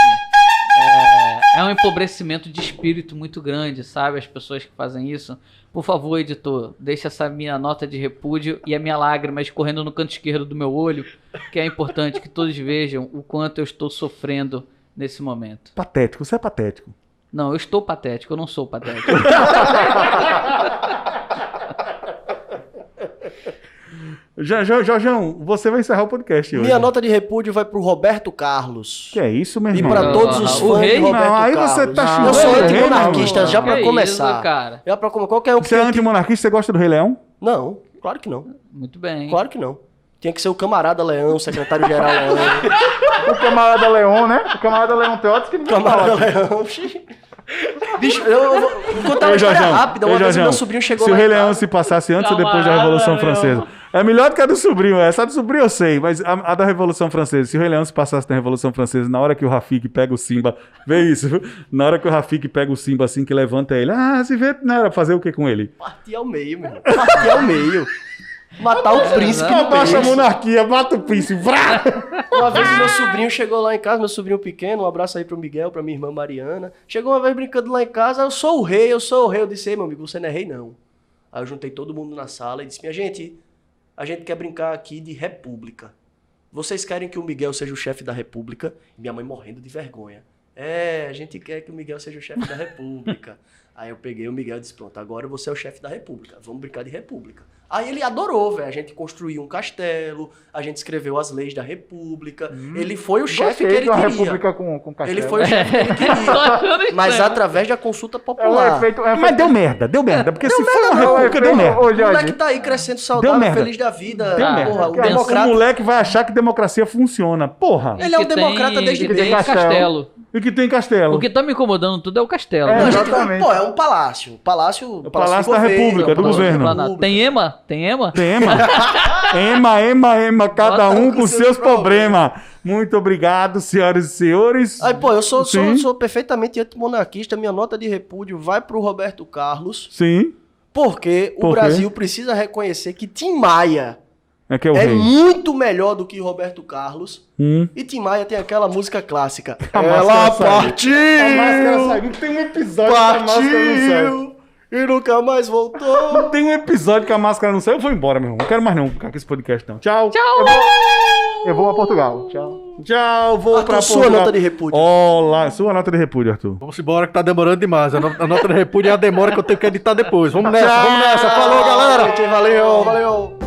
É um empobrecimento de espírito muito grande, sabe? As pessoas que fazem isso. Por favor, editor, deixa essa minha nota de repúdio e a minha lágrima escorrendo no canto esquerdo do meu olho, que é importante que todos vejam o quanto eu estou sofrendo nesse momento. Patético, você é patético. Não, eu estou patético, eu não sou patético. Jorjão, você vai encerrar o podcast hoje. Minha nota de repúdio vai pro Roberto Carlos. Que é isso, meu E irmão? pra todos os fãs de Roberto Não, aí Carlos. você tá Eu xingando sou o rei, antimonarquista, já pra Que começar. isso, cara? Já pra qualquer um que Você é tenha- antimonarquista, você gosta do Rei Leão? Não, claro que não. Muito bem. Claro que não. Tinha que ser o camarada Leão, o secretário-geral Leão. O camarada Leon, né? O camarada Leon Teótico que ninguém Camarada fala. Leão. Bicho, eu vou contar uma Ei, história Jorjão, rápida. ei, Uma vez o Jorjão, meu sobrinho chegou se lá o Rei em Leão casa. se passasse antes ou depois da Camarada Revolução Leão. Francesa? É melhor do que a do sobrinho. Essa do sobrinho eu sei, mas a da Revolução Francesa. Se o Rei Leão se passasse na Revolução Francesa, na hora que o Rafik pega o Simba, vê isso, viu? Na hora que o Rafik pega o Simba assim, que levanta ele, se vê, não era fazer o que com ele? Partir ao meio, meu irmão. Partir ao meio. Matar o príncipe do Abaixa a país. monarquia, mata o príncipe, vrá! Uma vez o meu sobrinho chegou lá em casa, meu sobrinho pequeno, um abraço aí pro Miguel, pra minha irmã Mariana. Chegou uma vez brincando lá em casa, eu sou o rei, eu sou o rei. Eu disse, ei, meu amigo, você não é rei, não. Aí eu juntei todo mundo na sala e disse, minha gente, a gente quer brincar aqui de república. Vocês querem que o Miguel seja o chefe da república? E minha mãe morrendo de vergonha. A gente quer que o Miguel seja o chefe da república. Aí eu peguei o Miguel e disse, pronto, agora você é o chefe da república, vamos brincar de república. Aí ele adorou, velho, a gente construiu um castelo, a gente escreveu as leis da república, ele foi o chefe que ele de uma queria. república com castelo. Ele foi o chefe que ele Tô queria, achando mas estranho. através da consulta É um popular. efeito... Mas deu merda, porque se for uma república, deu merda. Ô, O moleque Jorge, tá aí crescendo Deu saudável, merda. feliz da vida. Deu merda. Porra, o Cara, O democrata... moleque vai achar que democracia funciona. Porra! Ele é um Que democrata tem- desde que bem. tem castelo. E que tem castelo. O que tá me incomodando tudo é o castelo. É, Não, a né? gente- Exatamente. pô, é um palácio. Palácio O Palácio da República, do governo. Tem EMA? Tem EMA? Tem ema, cada Bota um com com seus seus problemas. Muito obrigado, senhoras e senhores. Aí, pô, eu sou Sim. perfeitamente antimonarquista. Minha nota de repúdio vai pro Roberto Carlos, Sim, porque o Por quê? Brasil precisa reconhecer que Tim Maia é que é o é rei. muito melhor do que Roberto Carlos. E Tim Maia tem aquela música clássica. A Ela máscara saiu. partiu! A máscara saiu. Não tem um episódio que a máscara não saiu. Partiu! E nunca mais voltou. Não tem um episódio que a máscara não saiu. Eu vou embora, meu irmão. Não quero mais não ficar com esse podcast, não. Tchau. eu vou a Portugal. Tchau. Tchau, vou pra Sua Portugal. nota de repúdio. Olá, sua nota de repúdio, Arthur. Vamos embora que tá demorando demais. A nota de repúdio é a demora que eu tenho que editar depois. Vamos nessa. Falou, galera! Valeu, valeu.